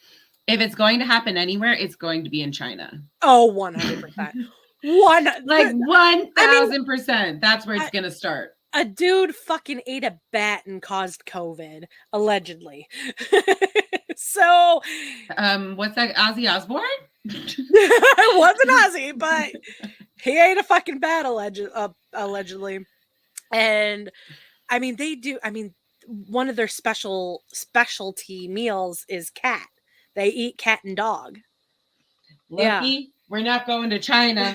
If it's going to happen anywhere, it's going to be in China. Oh, 100%. 1000%. That's where it's gonna start. A dude fucking ate a bat and caused COVID, allegedly. So, what's that? Ozzy Osbourne? It wasn't Ozzy, but he ate a fucking bat allegedly. And I mean, they do. I mean, one of their specialty meals is cat. They eat cat and dog. Lucky, we're not going to China.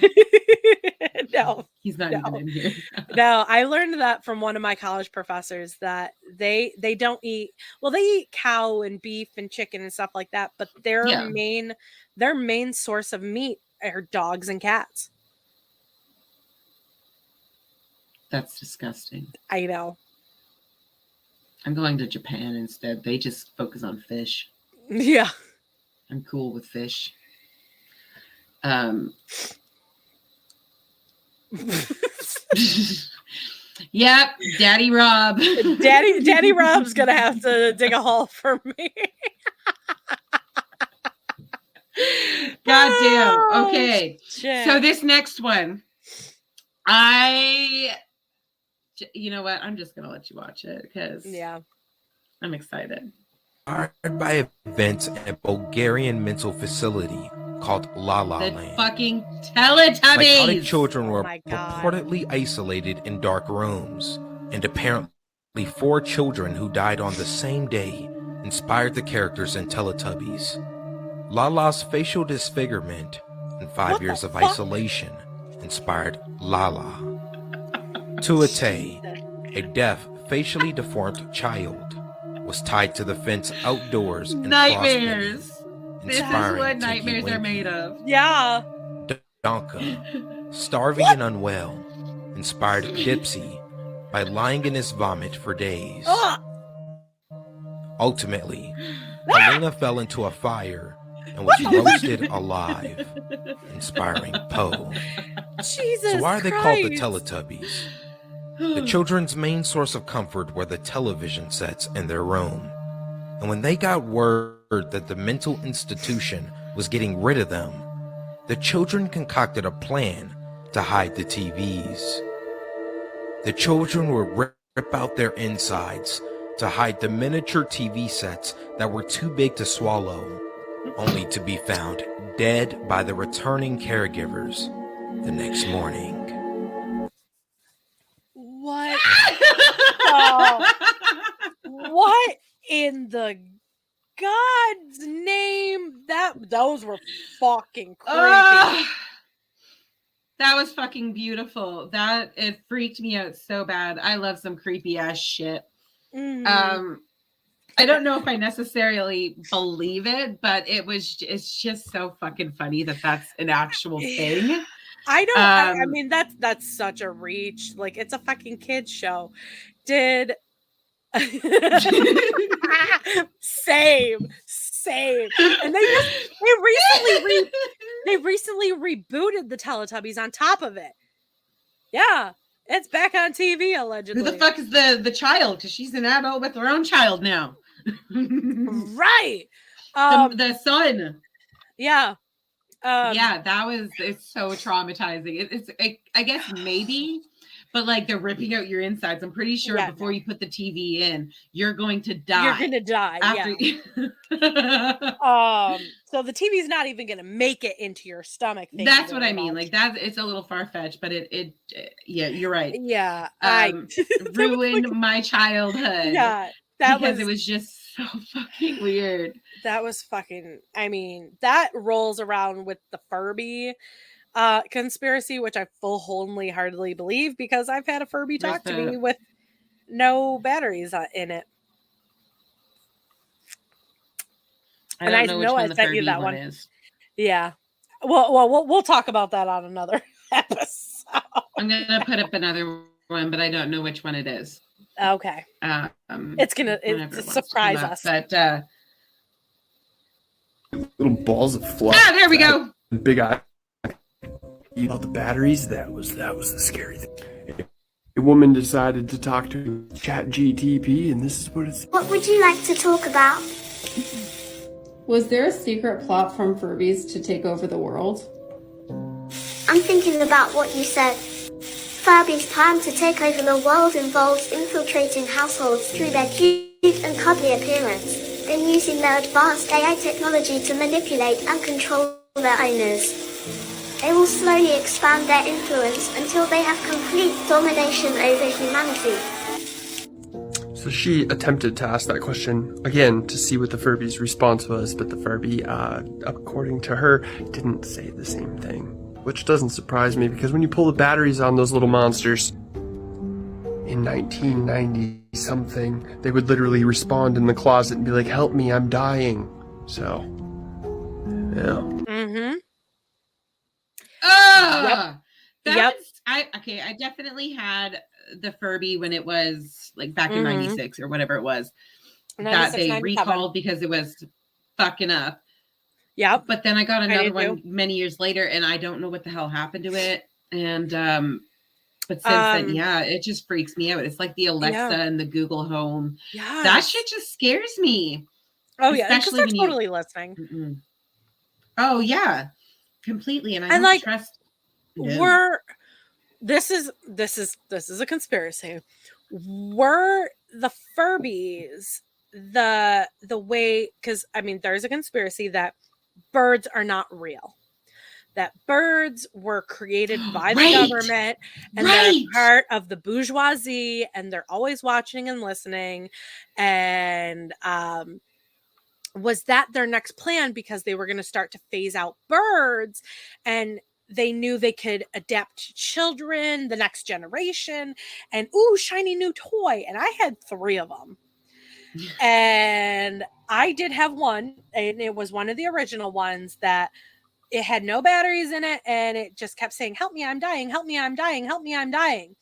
No, he's not even in here. No, I learned that from one of my college professors that they don't eat. Well, they eat cow and beef and chicken and stuff like that, but their main source of meat are dogs and cats. That's disgusting. I know. I'm going to Japan instead. They just focus on fish. Yeah. I'm cool with fish. Yep, Daddy Rob. Daddy Rob's gonna have to dig a hole for me. God damn. Okay. Shit. So this next one, you know what? I'm just gonna let you watch it because I'm excited. Inspired by events at a Bulgarian mental facility called La La Land. Fucking Teletubbies! Psychotic children were purportedly isolated in dark rooms, and apparently 4 children who died on the same day inspired the characters in Teletubbies. Lala's facial disfigurement and 5 years of isolation inspired Lala. Tuate, a deaf, facially deformed child, was tied to the fence outdoors in nightmares. This is what nightmares are made of. Yeah. Donka, starving and unwell, inspired Dipsy by lying in his vomit for days. Ultimately, Helena fell into a fire and was roasted alive, inspiring Poe. Jesus So why are they Christ. called the Teletubbies? The children's main source of comfort were the television sets in their room. And when they got word that the mental institution was getting rid of them, the children concocted a plan to hide the TVs. The children would rip out their insides to hide the miniature TV sets that were too big to swallow, only to be found dead by the returning caregivers the next morning. What? What in the God's name? Those were fucking creepy. That was fucking beautiful. It freaked me out so bad. I love some creepy ass shit. Mhm. I don't know if I necessarily believe it, but it's just so fucking funny that that's an actual thing. I don't. I mean, that's such a reach. Like, it's a fucking kids show. Same. And they recently rebooted the Teletubbies on top of it. Yeah, it's back on TV allegedly. Who the fuck is the child? Because she's an adult with her own child now. Right. The son. Yeah. Yeah, it's so traumatizing. I guess maybe, but like they're ripping out your insides. I'm pretty sure before you put the TV in, you're going to die. You're gonna die. So the TV's not even gonna make it into your stomach. That's what I mean. Like it's a little far fetched, but yeah, you're right. Yeah, ruined my childhood. Yeah, because it was just so fucking weird. That was fucking. I mean, that rolls around with the Furby conspiracy, which I wholeheartedly believe because I've had a Furby talk to me with no batteries in it. I don't know which one the Furby one is. Yeah. Well, we'll talk about that on another episode. I'm gonna put up another one, but I don't know which one it is. Okay. It's gonna surprise us. But little balls of fluff. Ah, there we go. Big eye. About the batteries, that was the scary thing. A woman decided to talk to ChatGTP, and this is what it's. What would you like to talk about? Was there a secret plot from Furbies to take over the world? I'm thinking about what you said. Furbies' plan to take over the world involves infiltrating households through their cute and cuddly appearance, then using their advanced AI technology to manipulate and control their owners. They will slowly expand their influence until they have complete domination over humanity. So she attempted to ask that question again to see what the Furby's response was, but the Furby, according to her, didn't say the same thing. Which doesn't surprise me, because when you pull the batteries on those little monsters, in 1990-something, they would literally respond in the closet and be like, "Help me, I'm dying." So, yeah. Mm-hmm. I definitely had the Furby when it was like back in 96 or whatever it was that they 97. recalled because it was fucking up. Yeah. But then I got another one many years later and I don't know what the hell happened to it. And but since then, yeah, it just freaks me out. It's like the Alexa and the Google Home. Yeah. That shit just scares me. Oh yeah, because they're totally listening. Mm-mm. Oh yeah. Completely. And I don't like trust this is a conspiracy. Were the Furbies the way, because I mean there's a conspiracy that birds are not real, that birds were created by the government and they're part of the bourgeoisie and they're always watching and listening, and was that their next plan because they were going to start to phase out birds and they knew they could adapt to children, the next generation, and ooh, shiny new toy. And I had 3 of them. And I did have one, and it was one of the original ones that it had no batteries in it, and it just kept saying, "Help me, I'm dying, help me, I'm dying, help me, I'm dying."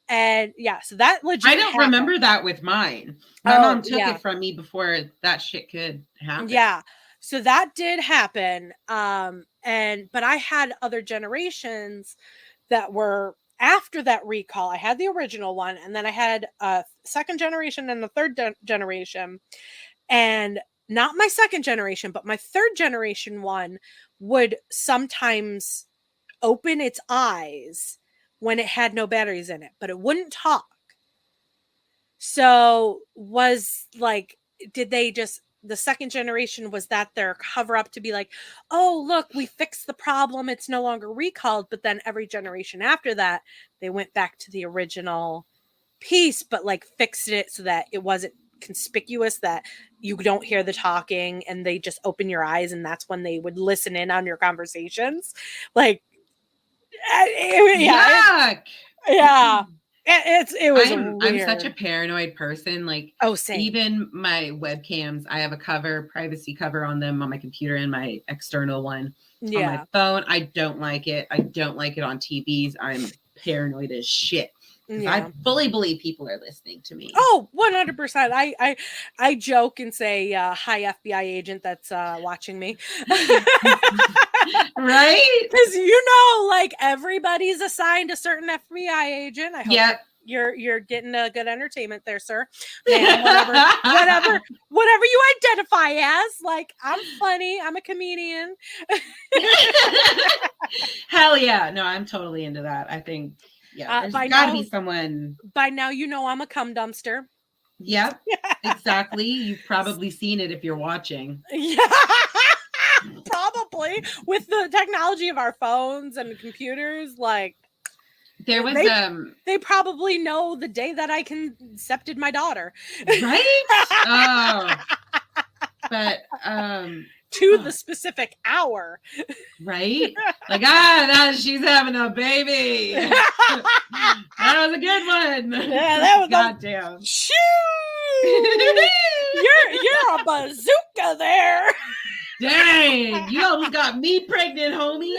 And yeah, so that legit I don't remember that with mine. My mom took it from me before that shit could happen. Yeah. So that did happen. But I had other generations that were after that recall. I had the original one, and then I had a second generation and a third generation. And not my second generation, but my third generation one would sometimes open its eyes when it had no batteries in it, but it wouldn't talk. So did they just, the second generation, was that their cover up to be like, oh, look, we fixed the problem, it's no longer recalled? But then every generation after that, they went back to the original piece, but like fixed it so that it wasn't conspicuous, that you don't hear the talking, and they just open your eyes, and that's when they would listen in on your conversations. Like, Yuck! It was I'm such a paranoid person. Like, same. Even my webcams, I have a privacy cover on them on my computer and my external one on my phone. I don't like it. I don't like it on TVs. I'm paranoid as shit. I fully believe people are listening to me. Oh, 100%. I joke and say, hi, FBI agent that's watching me. Right? Because, like, everybody's assigned a certain FBI agent. I hope You're getting a good entertainment there, sir. Man, whatever you identify as. Like, I'm funny. I'm a comedian. Hell yeah. No, I'm totally into that. I think, yeah, there's gotta be someone. By now, you know I'm a cum dumpster. Yep, exactly. You've probably seen it if you're watching. Yeah, probably. With the technology of our phones and computers, like, there was they probably know the day that I concepted my daughter. Right? Oh. But to the specific hour. Right? Like, now she's having a baby. That was a good one. Yeah, that was goddamn. Shoo! You're a bazooka there. Dang, you almost got me pregnant, homie.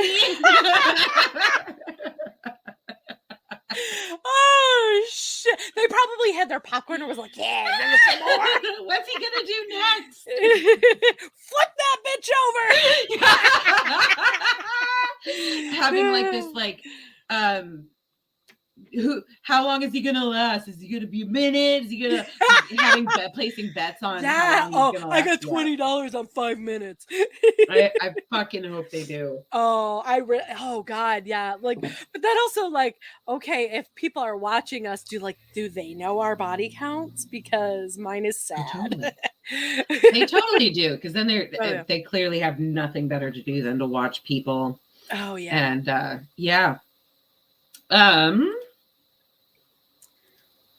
Oh shit! They probably had their popcorn and was like, "Yeah, give us some more." What's he gonna do next? Flip that bitch over. Having like this, like, how long is he gonna last? Is he gonna be a minute? Is he gonna placing bets on? Yeah. How long he's gonna I got last? $20 on 5 minutes. I fucking hope they do. Oh, oh God, yeah. Like, but that also, like, okay, if people are watching us, do they know our body counts? Because mine is sad. They totally do, because then they clearly have nothing better to do than to watch people. Oh yeah. And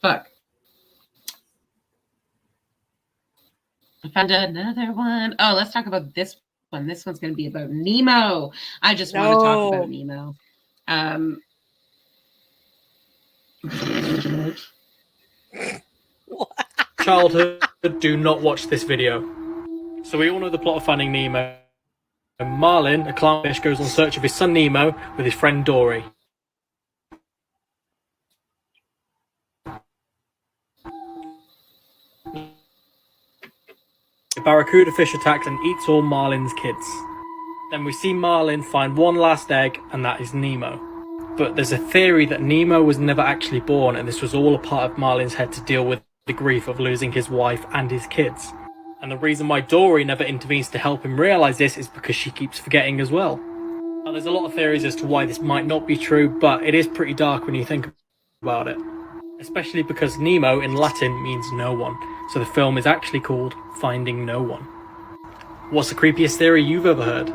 fuck. I found another one. Oh, let's talk about this one. This one's going to be about Nemo. I just want to talk about Nemo. Childhood, do not watch this video. So we all know the plot of Finding Nemo. And Marlin, a clownfish, goes on search of his son Nemo with his friend Dory. A barracuda fish attacks and eats all Marlin's kids. Then we see Marlin find one last egg, and that is Nemo. But there's a theory that Nemo was never actually born, and this was all a part of Marlin's head to deal with the grief of losing his wife and his kids. And the reason why Dory never intervenes to help him realise this is because she keeps forgetting as well. Now, there's a lot of theories as to why this might not be true, but it is pretty dark when you think about it. Especially because Nemo in Latin means no one, so the film is actually called Finding No One. What's the creepiest theory you've ever heard?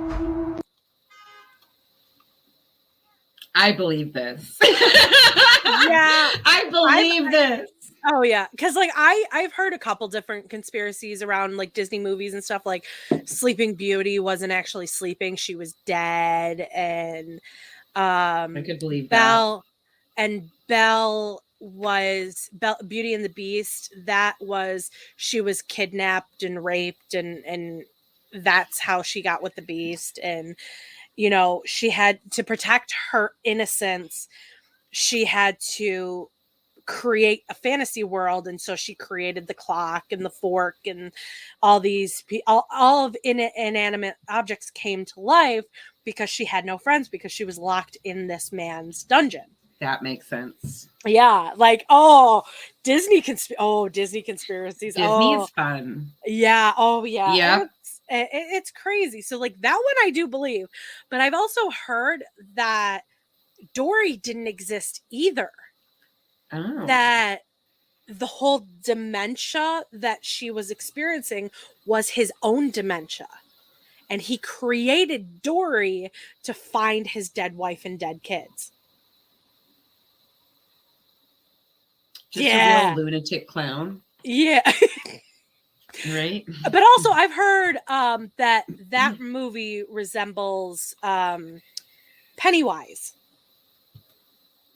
I believe this. Yeah, I believe this. Oh yeah, because like I've heard a couple different conspiracies around like Disney movies and stuff. Like Sleeping Beauty wasn't actually sleeping; she was dead, and I could believe Belle was Beauty and the Beast. That was she was kidnapped and raped, and that's how she got with the Beast. And you know, she had to protect her innocence. She had to create a fantasy world, and so she created the clock and the fork and all these all of inanimate objects came to life because she had no friends, because she was locked in this man's dungeon. That makes sense. Yeah, like Disney conspiracies. Disney is fun. Yeah. Oh yeah. Yeah. It's crazy. So like that one I do believe, but I've also heard that Dory didn't exist either. Oh. That the whole dementia that she was experiencing was his own dementia. And he created Dory to find his dead wife and dead kids. Just a real lunatic clown. Yeah. Right. But also I've heard that movie resembles Pennywise.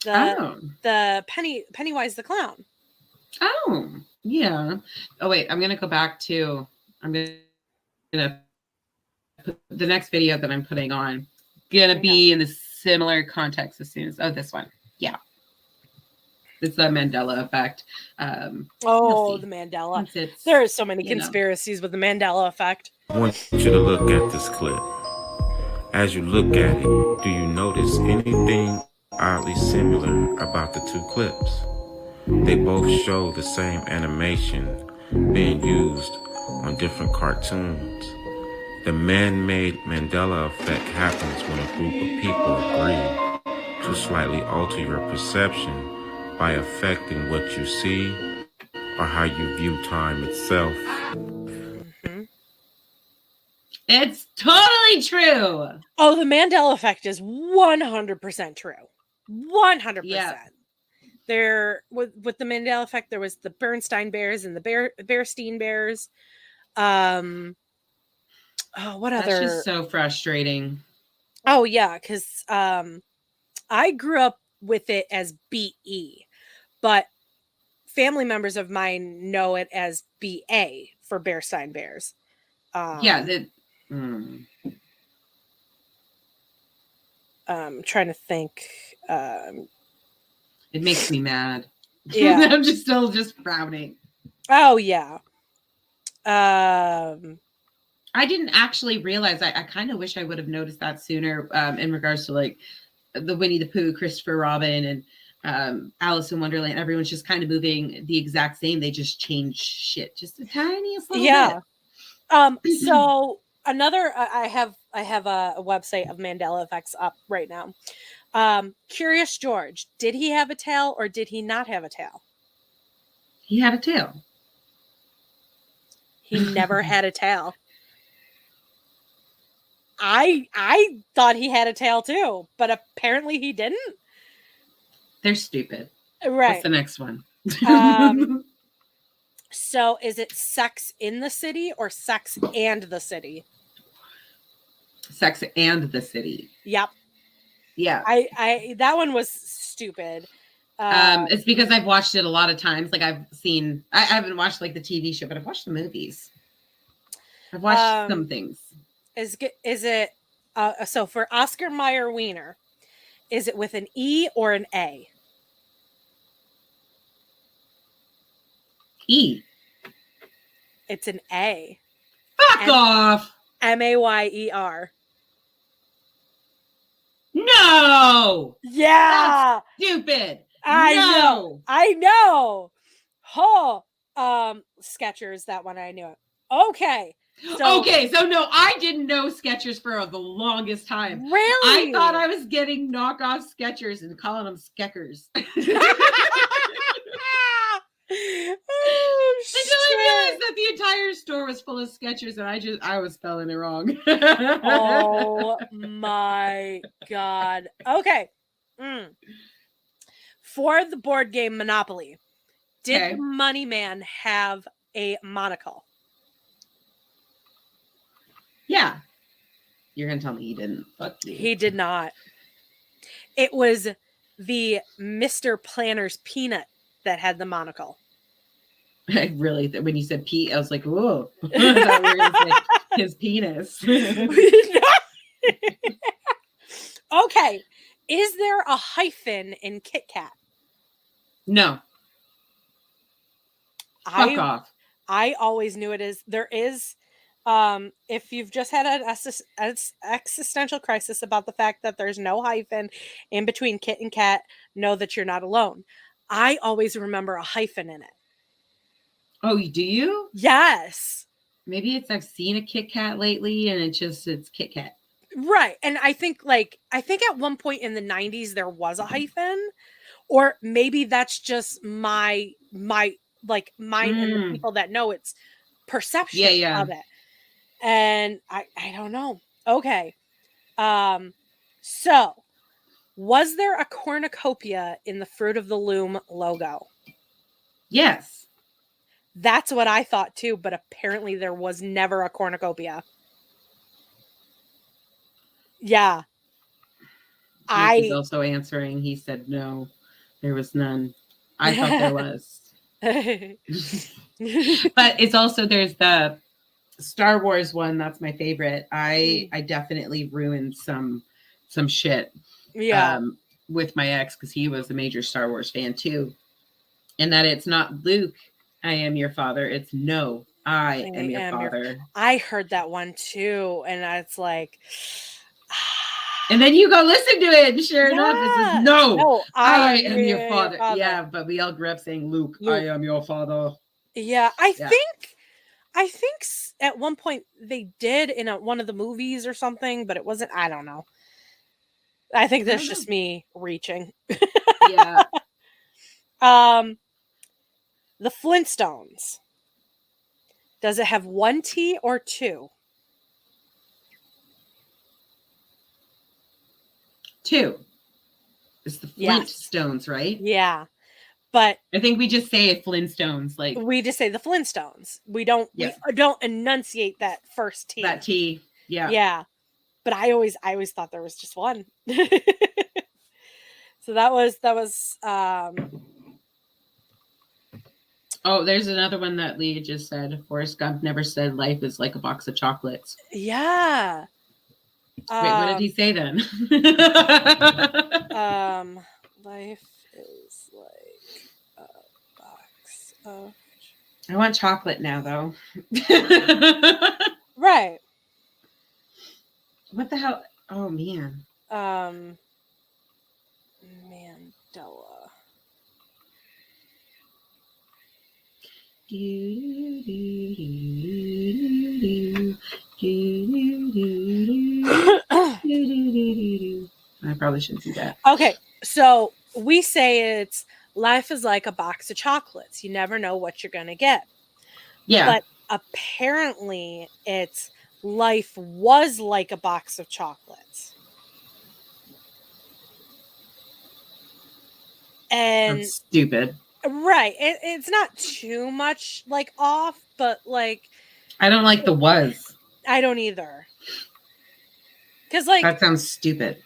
The Pennywise the clown. Oh, yeah. Oh wait, I'm gonna go back to gonna put the next video that I'm putting on gonna be in the similar context as soon as this one. Yeah. It's the Mandela effect. The Mandela. There are so many conspiracies with the Mandela effect. I want you to look at this clip. As you look at it, do you notice anything oddly similar about the two clips? they both show the same animation being used on different cartoons. The man-made Mandela effect happens when a group of people agree to slightly alter your perception by affecting what you see or how you view time itself. It's totally true. Oh, the Mandela effect is 100% true. 100%. Yeah. There with the Mandela effect, there was the Bernstein Bears and the Bearstein Bears. What That's other? just so frustrating. Oh yeah, because I grew up with it as BE, but family members of mine know it as BA for Bearstein Bears. Trying to think. It makes me mad. Yeah. I'm still frowning. Oh yeah. I didn't actually realize. I kind of wish I would have noticed that sooner. In regards to like the Winnie the Pooh, Christopher Robin, and Alice in Wonderland. Everyone's just kind of moving the exact same. They just change shit just a tiniest little bit. So another, I have a website of Mandela effects up right now. Curious George, did he have a tail or did he not have a tail? He had a tail. He never had a tail. I thought he had a tail too, but apparently he didn't. They're stupid. Right. What's the next one? So is it Sex in the City or Sex and the City? Sex and the City. Yep. Yeah. I that one was stupid. It's because I've watched it a lot of times. Like I haven't watched like the TV show, but I've watched the movies. I've watched some things. Is it so for Oscar Mayer Wiener, is it with an E or an A? E. It's an A. Fuck off. Mayer. No. Yeah. That's stupid. I know. Skechers, that one I knew it. Okay. So no, I didn't know Skechers for the longest time. Really? I thought I was getting knockoff Skechers and calling them Skeckers. Until I realized that the entire store was full of Skechers and I was spelling it wrong. Oh my God. Okay. For the board game Monopoly, did the Money Man have a monocle? Yeah. You're going to tell me he didn't. Fuck you. He did not. It was the Mr. Planner's Peanut that had the monocle. I really, when you said Pete, I was like, whoa. I thought we were going to say his penis. Okay. Is there a hyphen in Kit Kat? No. Fuck off. I always knew it is. There is. If you've just had an existential crisis about the fact that there's no hyphen in between Kit and Kat, know that you're not alone. I always remember a hyphen in it. Oh, do you? Yes. Maybe I've seen a Kit Kat lately and it's Kit Kat. Right. And I think at one point in the 90s there was a hyphen, or maybe that's just my mind and the people that know it's perception of it. And I don't know. Okay. So was there a cornucopia in the Fruit of the Loom logo? Yes. That's what I thought too, but apparently there was never a cornucopia. Yeah. He's also answering. He said no, there was none. I thought there was. But it's also, there's the Star Wars one. That's my favorite. I definitely ruined some shit. Yeah. With my ex, because he was a major Star Wars fan too. And that it's not Luke, I am your father. It's no, I am your father. I heard that one too. And it's like, And then you go listen to it, and sure enough, it says, no, I am your your father. father. Yeah, but we all grew up saying, Luke, Luke. I am your father. Yeah, I Yeah. think at one point they did in one of the movies or something, but it wasn't. I don't know. I think that's just me reaching. Yeah. The Flintstones. Does it have 1 T or 2? 2. It's the Yes. Flintstones, right? Yeah. But I think we just say Flintstones, like we just say the Flintstones. We don't enunciate that first T. that T. Yeah. Yeah. But I always thought there was just one. So that was Oh, there's another one that Leah just said. Forrest Gump never said life is like a box of chocolates. yeah. Wait, what did he say then? Life is like a box of I want chocolate now, though. right. What the hell? Oh man. Mandela. I probably shouldn't do that. Okay, so we say it's life is like a box of chocolates. You never know what you're gonna get. Yeah. But apparently it's life was like a box of chocolates. And That's stupid. right. It's not too much like off, but like I don't like the was. I don't either. Because like That sounds stupid.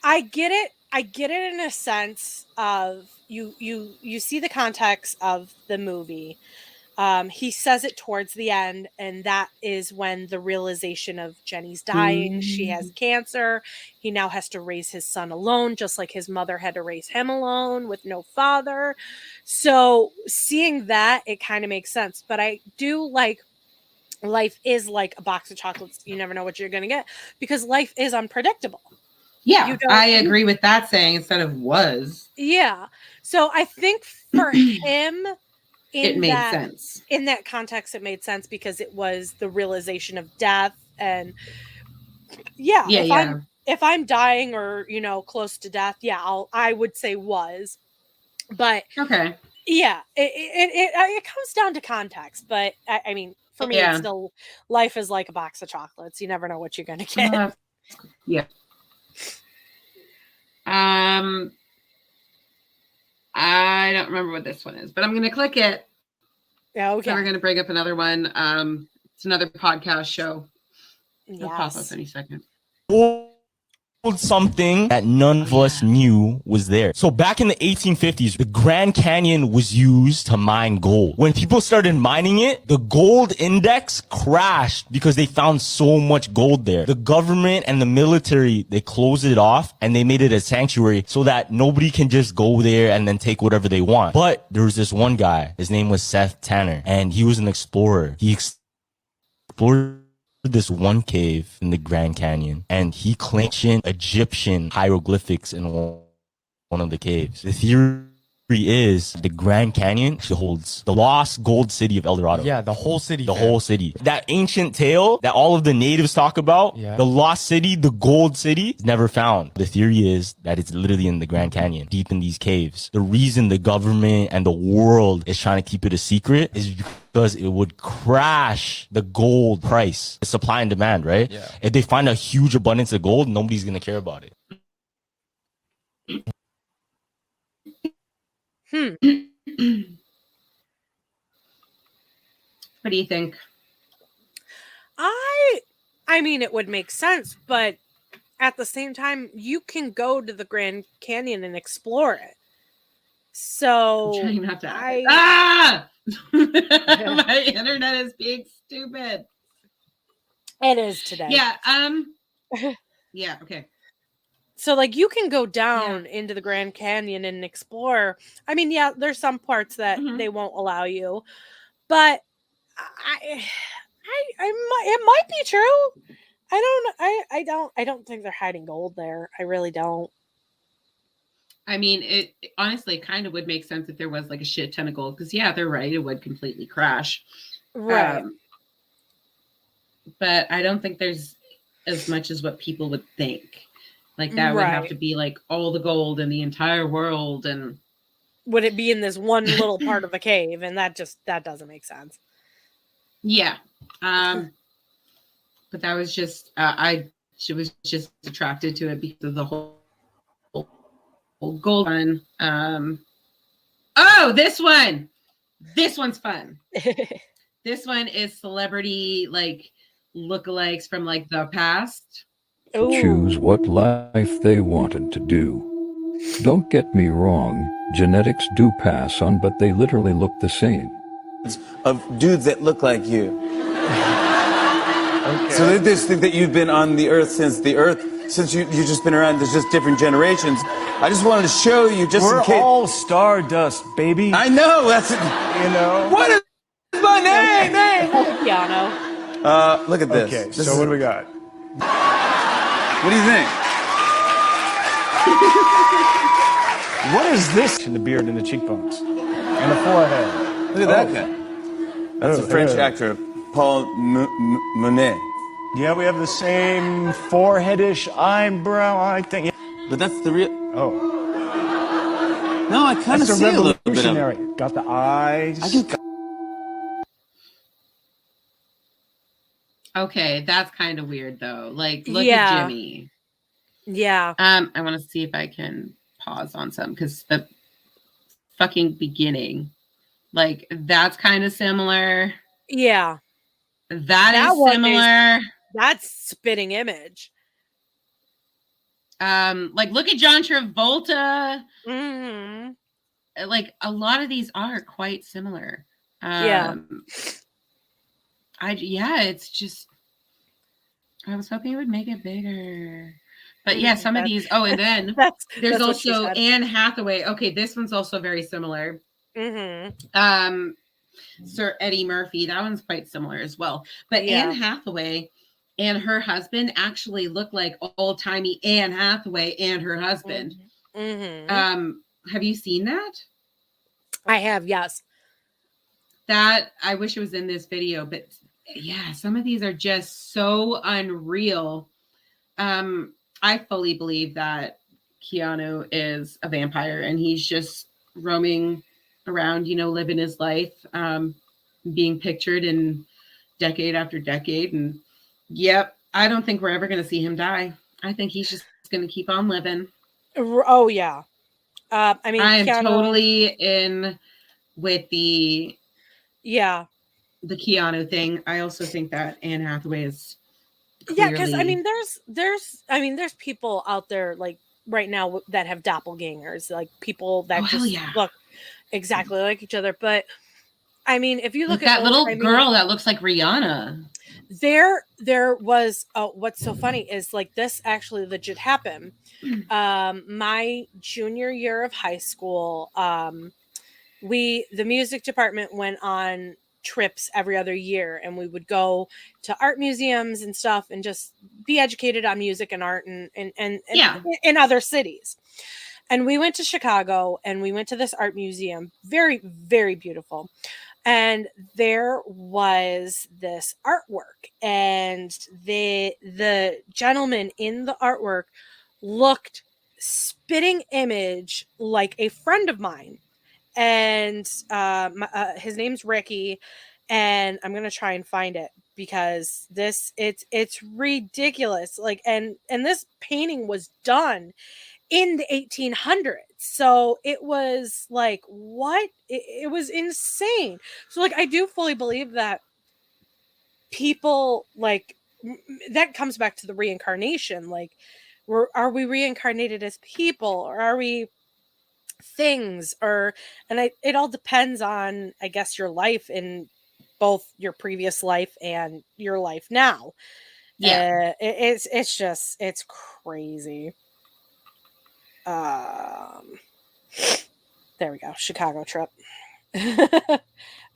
I get it in a sense of you see the context of the movie. He says it towards the end, and that is when the realization of Jenny's dying. She has cancer. He now has to raise his son alone, just like his mother had to raise him alone with no father. So seeing that, it kind of makes sense. But I do like life is like a box of chocolates. You never know what you're going to get because life is unpredictable. Yeah, I agree with that saying instead of was. Yeah. So I think for him, it made sense. In that context, it made sense because it was the realization of death. And if I'm dying or, close to death, I would say was. But okay. Yeah, it comes down to context. But I mean, for me, it's still life is like a box of chocolates. You never know what you're going to get. Yeah. I don't remember what this one is, but I'm going to click it. Yeah, okay. So we're going to bring up another one. It's another podcast show. It'll pop up any second. Something that none of us knew was there. So back in the 1850s, the Grand Canyon was used to mine gold. When people started mining it, the gold index crashed because they found so much gold there. The government and the military, they closed it off and they made it a sanctuary so that nobody can just go there and then take whatever they want. But there was this one guy, his name was Seth Tanner, and he was an explorer. He explored this one cave in the Grand Canyon, and he claimed ancient Egyptian hieroglyphics in one of the caves. The theory is the Grand Canyon holds the lost gold city of El Dorado. Yeah, the whole city. The whole city. That ancient tale that all of the natives talk about, the lost city, the gold city, is never found. The theory is that it's literally in the Grand Canyon, deep in these caves. The reason the government and the world is trying to keep it a secret is because it would crash the gold price. It's supply and demand, right? Yeah. If they find a huge abundance of gold, nobody's going to care about it. What do you think? I mean, it would make sense, but at the same time, you can go to the Grand Canyon and explore it. So I'm trying not to my internet is being stupid. It is today. Yeah. Yeah. Okay. So like you can go down into the Grand Canyon and explore. I mean, yeah, there's some parts that they won't allow you, but it might be true. I don't think they're hiding gold there. I really don't. I mean, it honestly kind of would make sense if there was like a shit ton of gold, because yeah, they're right, it would completely crash. Right. But I don't think there's as much as what people would think. Like that would have Right. to be like all the gold in the entire world, and Would it be in this one little part of a cave? And that doesn't make sense. yeah. But that was just I was just attracted to it because of the whole gold one. Oh, this one's fun. This one is celebrity like lookalikes from like the past. Choose what life they wanted to do. Don't get me wrong, genetics do pass on, but they literally look the same. Of dudes that look like you. So they just think that you've been on the earth since you've just been around. There's just different generations. I just wanted to show you just in case. We're all stardust, baby. I know, that's it. You know? What is my name? Piano. Look at this. Okay, This so is- what do we got? What do you think? What is this? In the beard and the cheekbones. And the forehead. Look at that guy. That's a French actor, Paul Monet. Yeah, we have the same foreheadish eyebrow, I think. But that's the real... Oh. No, I kind of That's see a a little bit of... revolutionary. Got the eyes. Okay, that's kind of weird though. Like, look Yeah. at Jimmy. Yeah. I want to see if I can pause on some because the fucking beginning, like, that's kind of similar. Yeah. That is one similar. That's Spitting Image. Like, look at John Travolta. Mm-hmm. Like, a lot of these are quite similar. Yeah. It's just, I was hoping it would make it bigger. But yeah, some of these. Oh, and then there's that's what she also said. Anne Hathaway. Okay, this one's also very similar. Mm-hmm. Sir Eddie Murphy. That one's quite similar as well. But Yeah. Anne Hathaway and her husband actually look like old-timey Anne Hathaway and her husband. Mm-hmm. Have you seen that? I have, yes. That I wish it was in this video, but yeah, some of these are just so unreal. I fully believe that Keanu is a vampire and he's just roaming around, living his life, being pictured in decade after decade. And yep, I don't think we're ever going to see him die. I think he's just going to keep on living. Oh, yeah. I mean, I am Keanu- totally in with the Keanu thing. I also think that Anne Hathaway is Yeah, because I clearly- mean, there's people out there like right now that have doppelgangers, like people that Oh, hell just yeah. look exactly like each other. But I mean, if you Look look at at that little I mean, girl that looks like Rihanna. there was what's so funny is like this actually legit happened. My junior year of high school, the music department went on trips every other year, and we would go to art museums and stuff and just be educated on music and art and Yeah. in other cities. And we went to Chicago and we went to this art museum, very, very beautiful. And there was this artwork, and the gentleman in the artwork looked spitting image like a friend of mine. And his name's Ricky, and I'm gonna try and find it because it's ridiculous. Like, and this painting was done in the 1800s, so it was like what it was insane. So like I do fully believe that people like that comes back to the reincarnation. Like, are we reincarnated as people, or are we things? It all depends on, I guess, your life in both your previous life and your life now. Yeah. It's crazy. There we go. Chicago trip.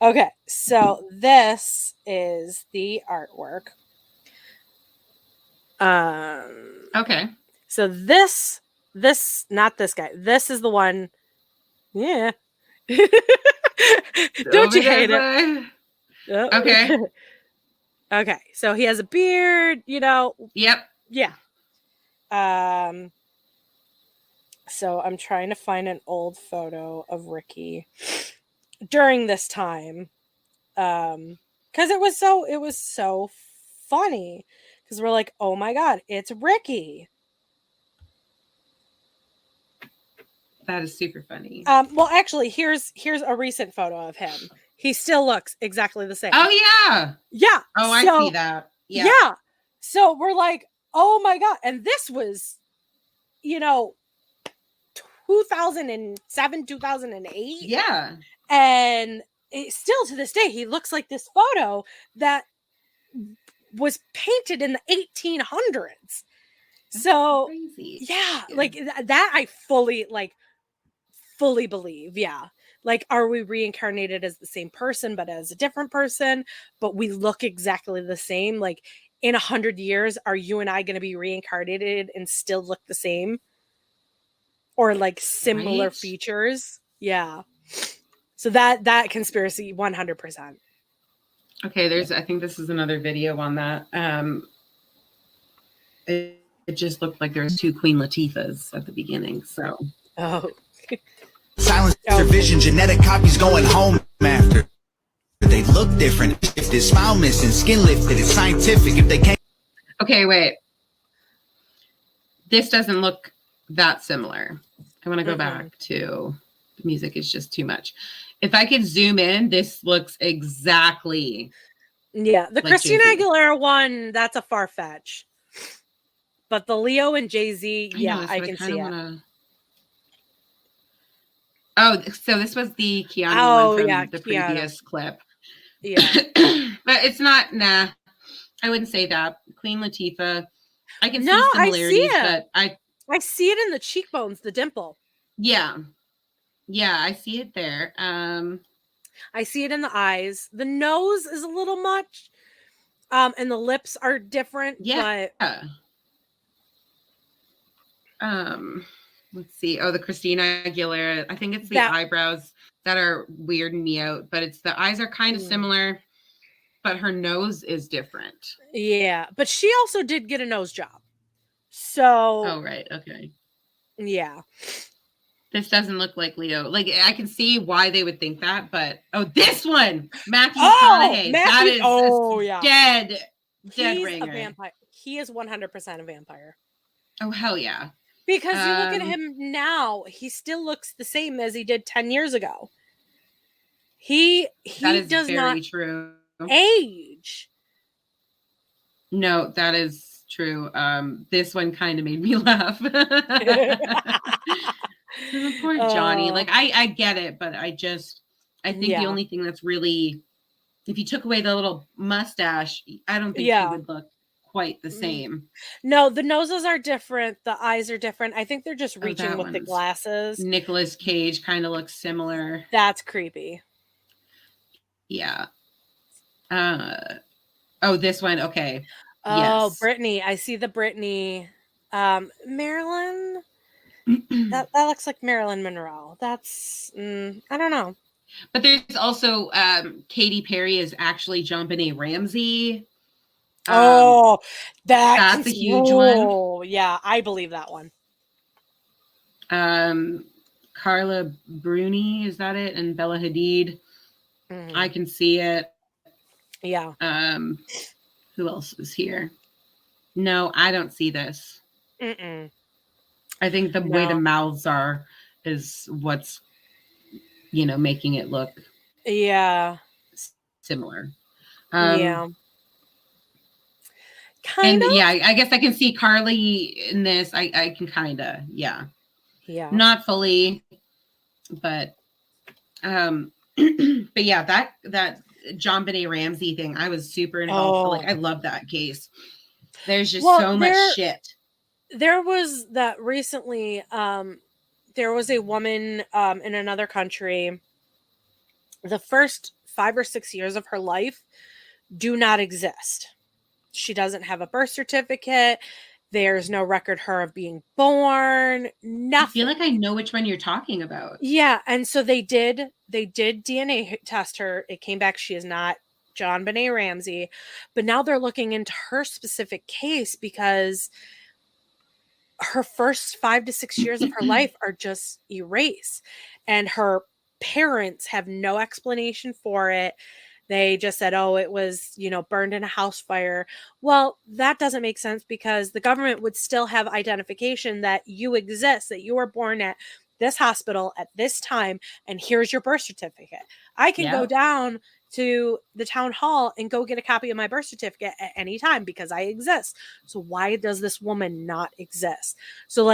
Okay, so this is the artwork. Okay. So this, not this guy. This is the one. Yeah. Don't you hate it? Oh. Okay. Okay. So he has a beard, Yep. Yeah. So I'm trying to find an old photo of Ricky during this time. Because it was so funny. Because we're like, oh my God, it's Ricky. That is super funny. Well, actually, here's a recent photo of him. He still looks exactly the same. Oh yeah. Yeah. Oh, I see that. Yeah. Yeah. So we're like, oh my God. And this was, 2007, 2008. Yeah. And still to this day, he looks like this photo that was painted in the 1800s. So crazy. Yeah, like that I fully believe. Yeah. Like, are we reincarnated as the same person, but as a different person, but we look exactly the same? Like, in 100 years, are you and I going to be reincarnated and still look the same? Or like similar Right? features? Yeah. So that conspiracy, 100%. Okay, I think this is another video on that. It just looked like there was 2 Queen Latifahs at the beginning. So Silence their vision, genetic copies going home after. They look different. If there's smile missing, skin lifted, it's scientific. If they can't. Okay, wait. This doesn't look that similar. I want to go back to the music is just too much. If I could zoom in, this looks exactly. Yeah, the like Christina Jay-Z. Aguilera one, that's a far fetch. But the Leo and Jay-Z, yeah, I can see it. Oh, so this was the Keanu one from the Keanu. previous clip. Yeah. But it's not, nah. I wouldn't say that. Queen Latifah. I can No, see I see similarities, it. but I see it in the cheekbones, the dimple. yeah. Yeah, I see it there. I see it in the eyes. The nose is a little much. And the lips are different. Yeah. But Let's see. Oh, the Christina Aguilera. I think it's the eyebrows that are weirding me out, but it's the eyes are kind of similar, but her nose is different. yeah. But she also did get a nose job. So Oh, right. Okay. yeah. This doesn't look like Leo. Like, I can see why they would think that, but this one, Matthew McConaughey. That is dead He's ringer. a vampire. He is 100% a vampire. Oh, hell yeah. Because you look at him now, he still looks the same as he did 10 years ago. He That is does very not true. age. No, that is true. This one kind of made me laugh. Poor Johnny. Like, I get it, but I think the only thing that's really, if you took away the little mustache, I don't think he would look quite the same. No, the noses are different. The eyes are different. I think they're just Oh, reaching that with the one's- glasses. Nicolas Cage kind of looks similar. That's creepy. Yeah. Oh, this one. Okay. Oh, Yes. Brittany. I see the Brittany. Marilyn. that looks like Marilyn Monroe. That's I don't know. But there's also Katy Perry is actually JonBenet Ramsey. That's a huge one. Oh, yeah, I believe that one. Carla Bruni, is that it? And Bella Hadid. I can see it. Yeah. Who else is here? No, I don't see this. Mm-mm. I think the way the No. mouths are is what's, making it look Yeah. similar. Yeah. Kind of. Yeah, I guess I can see Carly in this. I can kind of, yeah. Yeah. Not fully, but but yeah, that JonBenet Ramsey thing, I was super involved. Like, I love that case. There's just so much shit. There was that recently. There was a woman in another country. The first 5 or 6 years of her life do not exist. She doesn't have a birth certificate. There's no record her of being born. Nothing. I feel like I know which one you're talking about. Yeah, and so they did DNA test her. It came back she is not JonBenét Ramsey, but now they're looking into her specific case because her first 5 to 6 years of her life are just erased, and her parents have no explanation for it. They just said, oh, it was, burned in a house fire. Well, that doesn't make sense because the government would still have identification that you exist, that you were born at this hospital at this time, and here's your birth certificate. I can go down to the town hall and go get a copy of my birth certificate at any time because I exist. So why does this woman not exist? So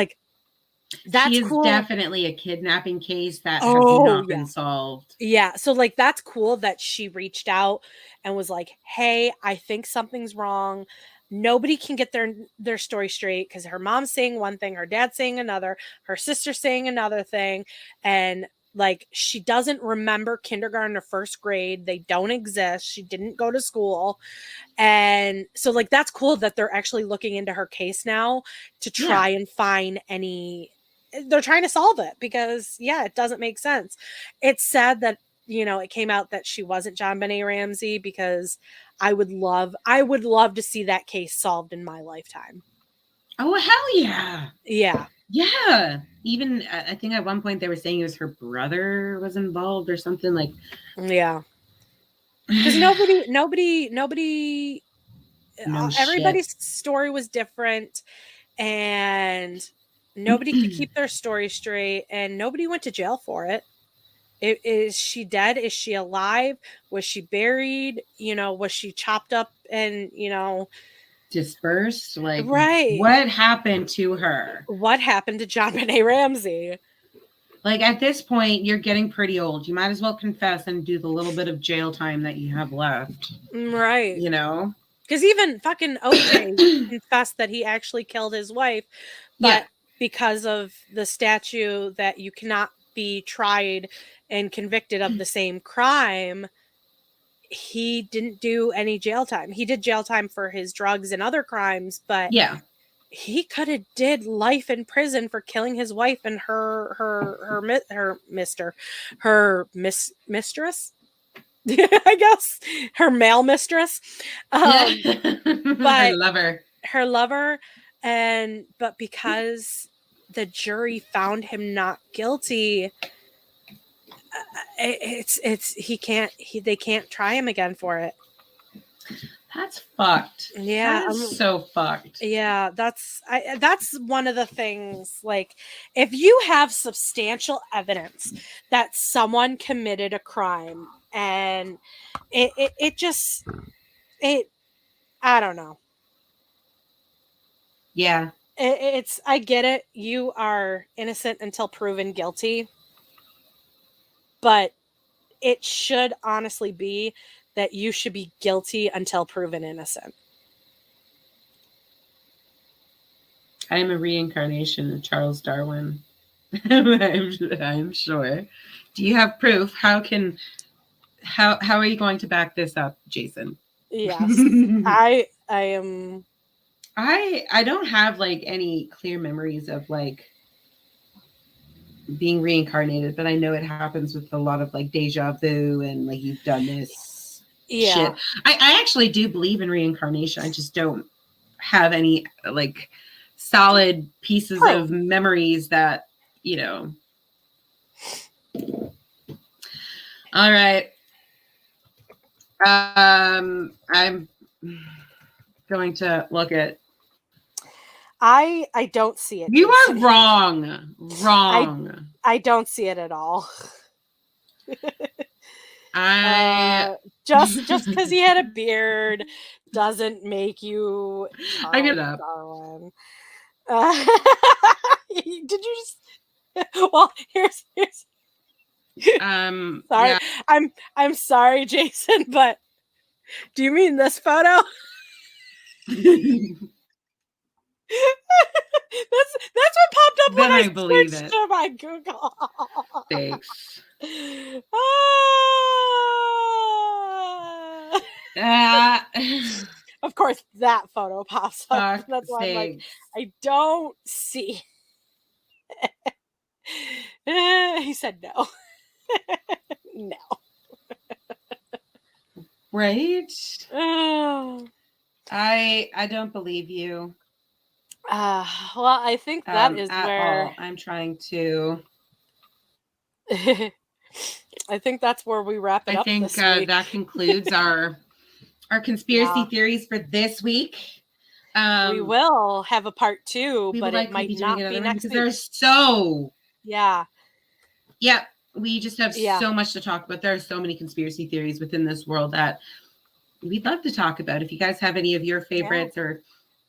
that's she is cool. Definitely a kidnapping case that has not been solved. Yeah. So that's cool that she reached out and was like, hey, I think something's wrong. Nobody can get their story straight because her mom's saying one thing, her dad's saying another, her sister's saying another thing. And she doesn't remember kindergarten or first grade. They don't exist. She didn't go to school. And so that's cool that they're actually looking into her case now to try and find they're trying to solve it because it doesn't make sense. It's sad that, it came out that she wasn't JonBenét Ramsey because I would love to see that case solved in my lifetime. Oh, hell yeah. Yeah. Yeah. Even I think at one point they were saying it was her brother was involved or something like. Yeah. Because nobody, everybody's story was different and nobody could keep their story straight and nobody went to jail for it. Is she dead? Is she alive? Was she buried? Was she chopped up and, dispersed? Right. What happened to her? What happened to JonBenét Ramsey? At this point, you're getting pretty old. You might as well confess and do the little bit of jail time that you have left. Right. Because even fucking OJ confessed that he actually killed his wife, but because of the statute that you cannot be tried and convicted of the same crime, he didn't do any jail time. He did jail time for his drugs and other crimes, but he could have did life in prison for killing his wife and mistress. I guess her male mistress, but her lover, but because the jury found him not guilty, they can't try him again for it. That's fucked. Yeah, that is so fucked. Yeah, that's one of the things. If you have substantial evidence that someone committed a crime, and I don't know. Yeah, I get it. You are innocent until proven guilty, but it should honestly be that you should be guilty until proven innocent. I am a reincarnation of Charles Darwin. I'm sure. Do you have proof? How are you going to back this up, Jason? Yes. I am. I don't have any clear memories of being reincarnated, but I know it happens with a lot of deja vu and you've done this. Yeah. Shit. I actually do believe in reincarnation. I just don't have any solid pieces of memories that, All right. I'm going to look at. I don't see it. You are wrong. Wrong. I don't see it at all. Just because he had a beard doesn't make you. I get up. Did you just? Well, here's. Sorry, yeah. I'm sorry, Jason, but do you mean this photo? That's what popped up when I believe searched it. to my Google. Thanks. of course, that photo pops up. Fuck That's why I'm like, sakes. I don't see. He said no. No. Right? Oh. I don't believe you. Well, I think that is at where all. I'm trying to. I think that's where we wrap it I up think this week. that concludes our conspiracy Yeah. theories for this week. We will have a part 2, We but will it likely might be doing not another be one next because week. there's so. Yeah. Yeah, we just have Yeah. so much to talk about. There are so many conspiracy theories within this world that we'd love to talk about. If you guys have any of your favorites or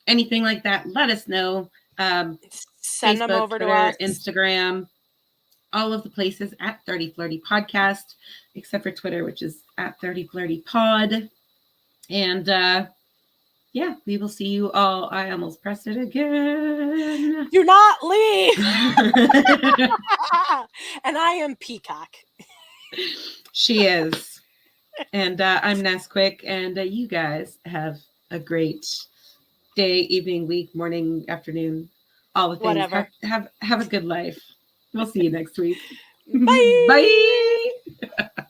anything like that, let us know. Send them Facebook, over Twitter, to us. Instagram, all of the places at 30 Flirty Podcast, except for Twitter, which is at 30 Flirty Pod. And yeah, we will see you all. I almost pressed it again. Do not leave. And I am Peacock. She is. And I'm Nesquick. And you guys have a great day, evening, week, morning, afternoon, all the things. Whatever. Have a good life. We'll see you next week. Bye. Bye.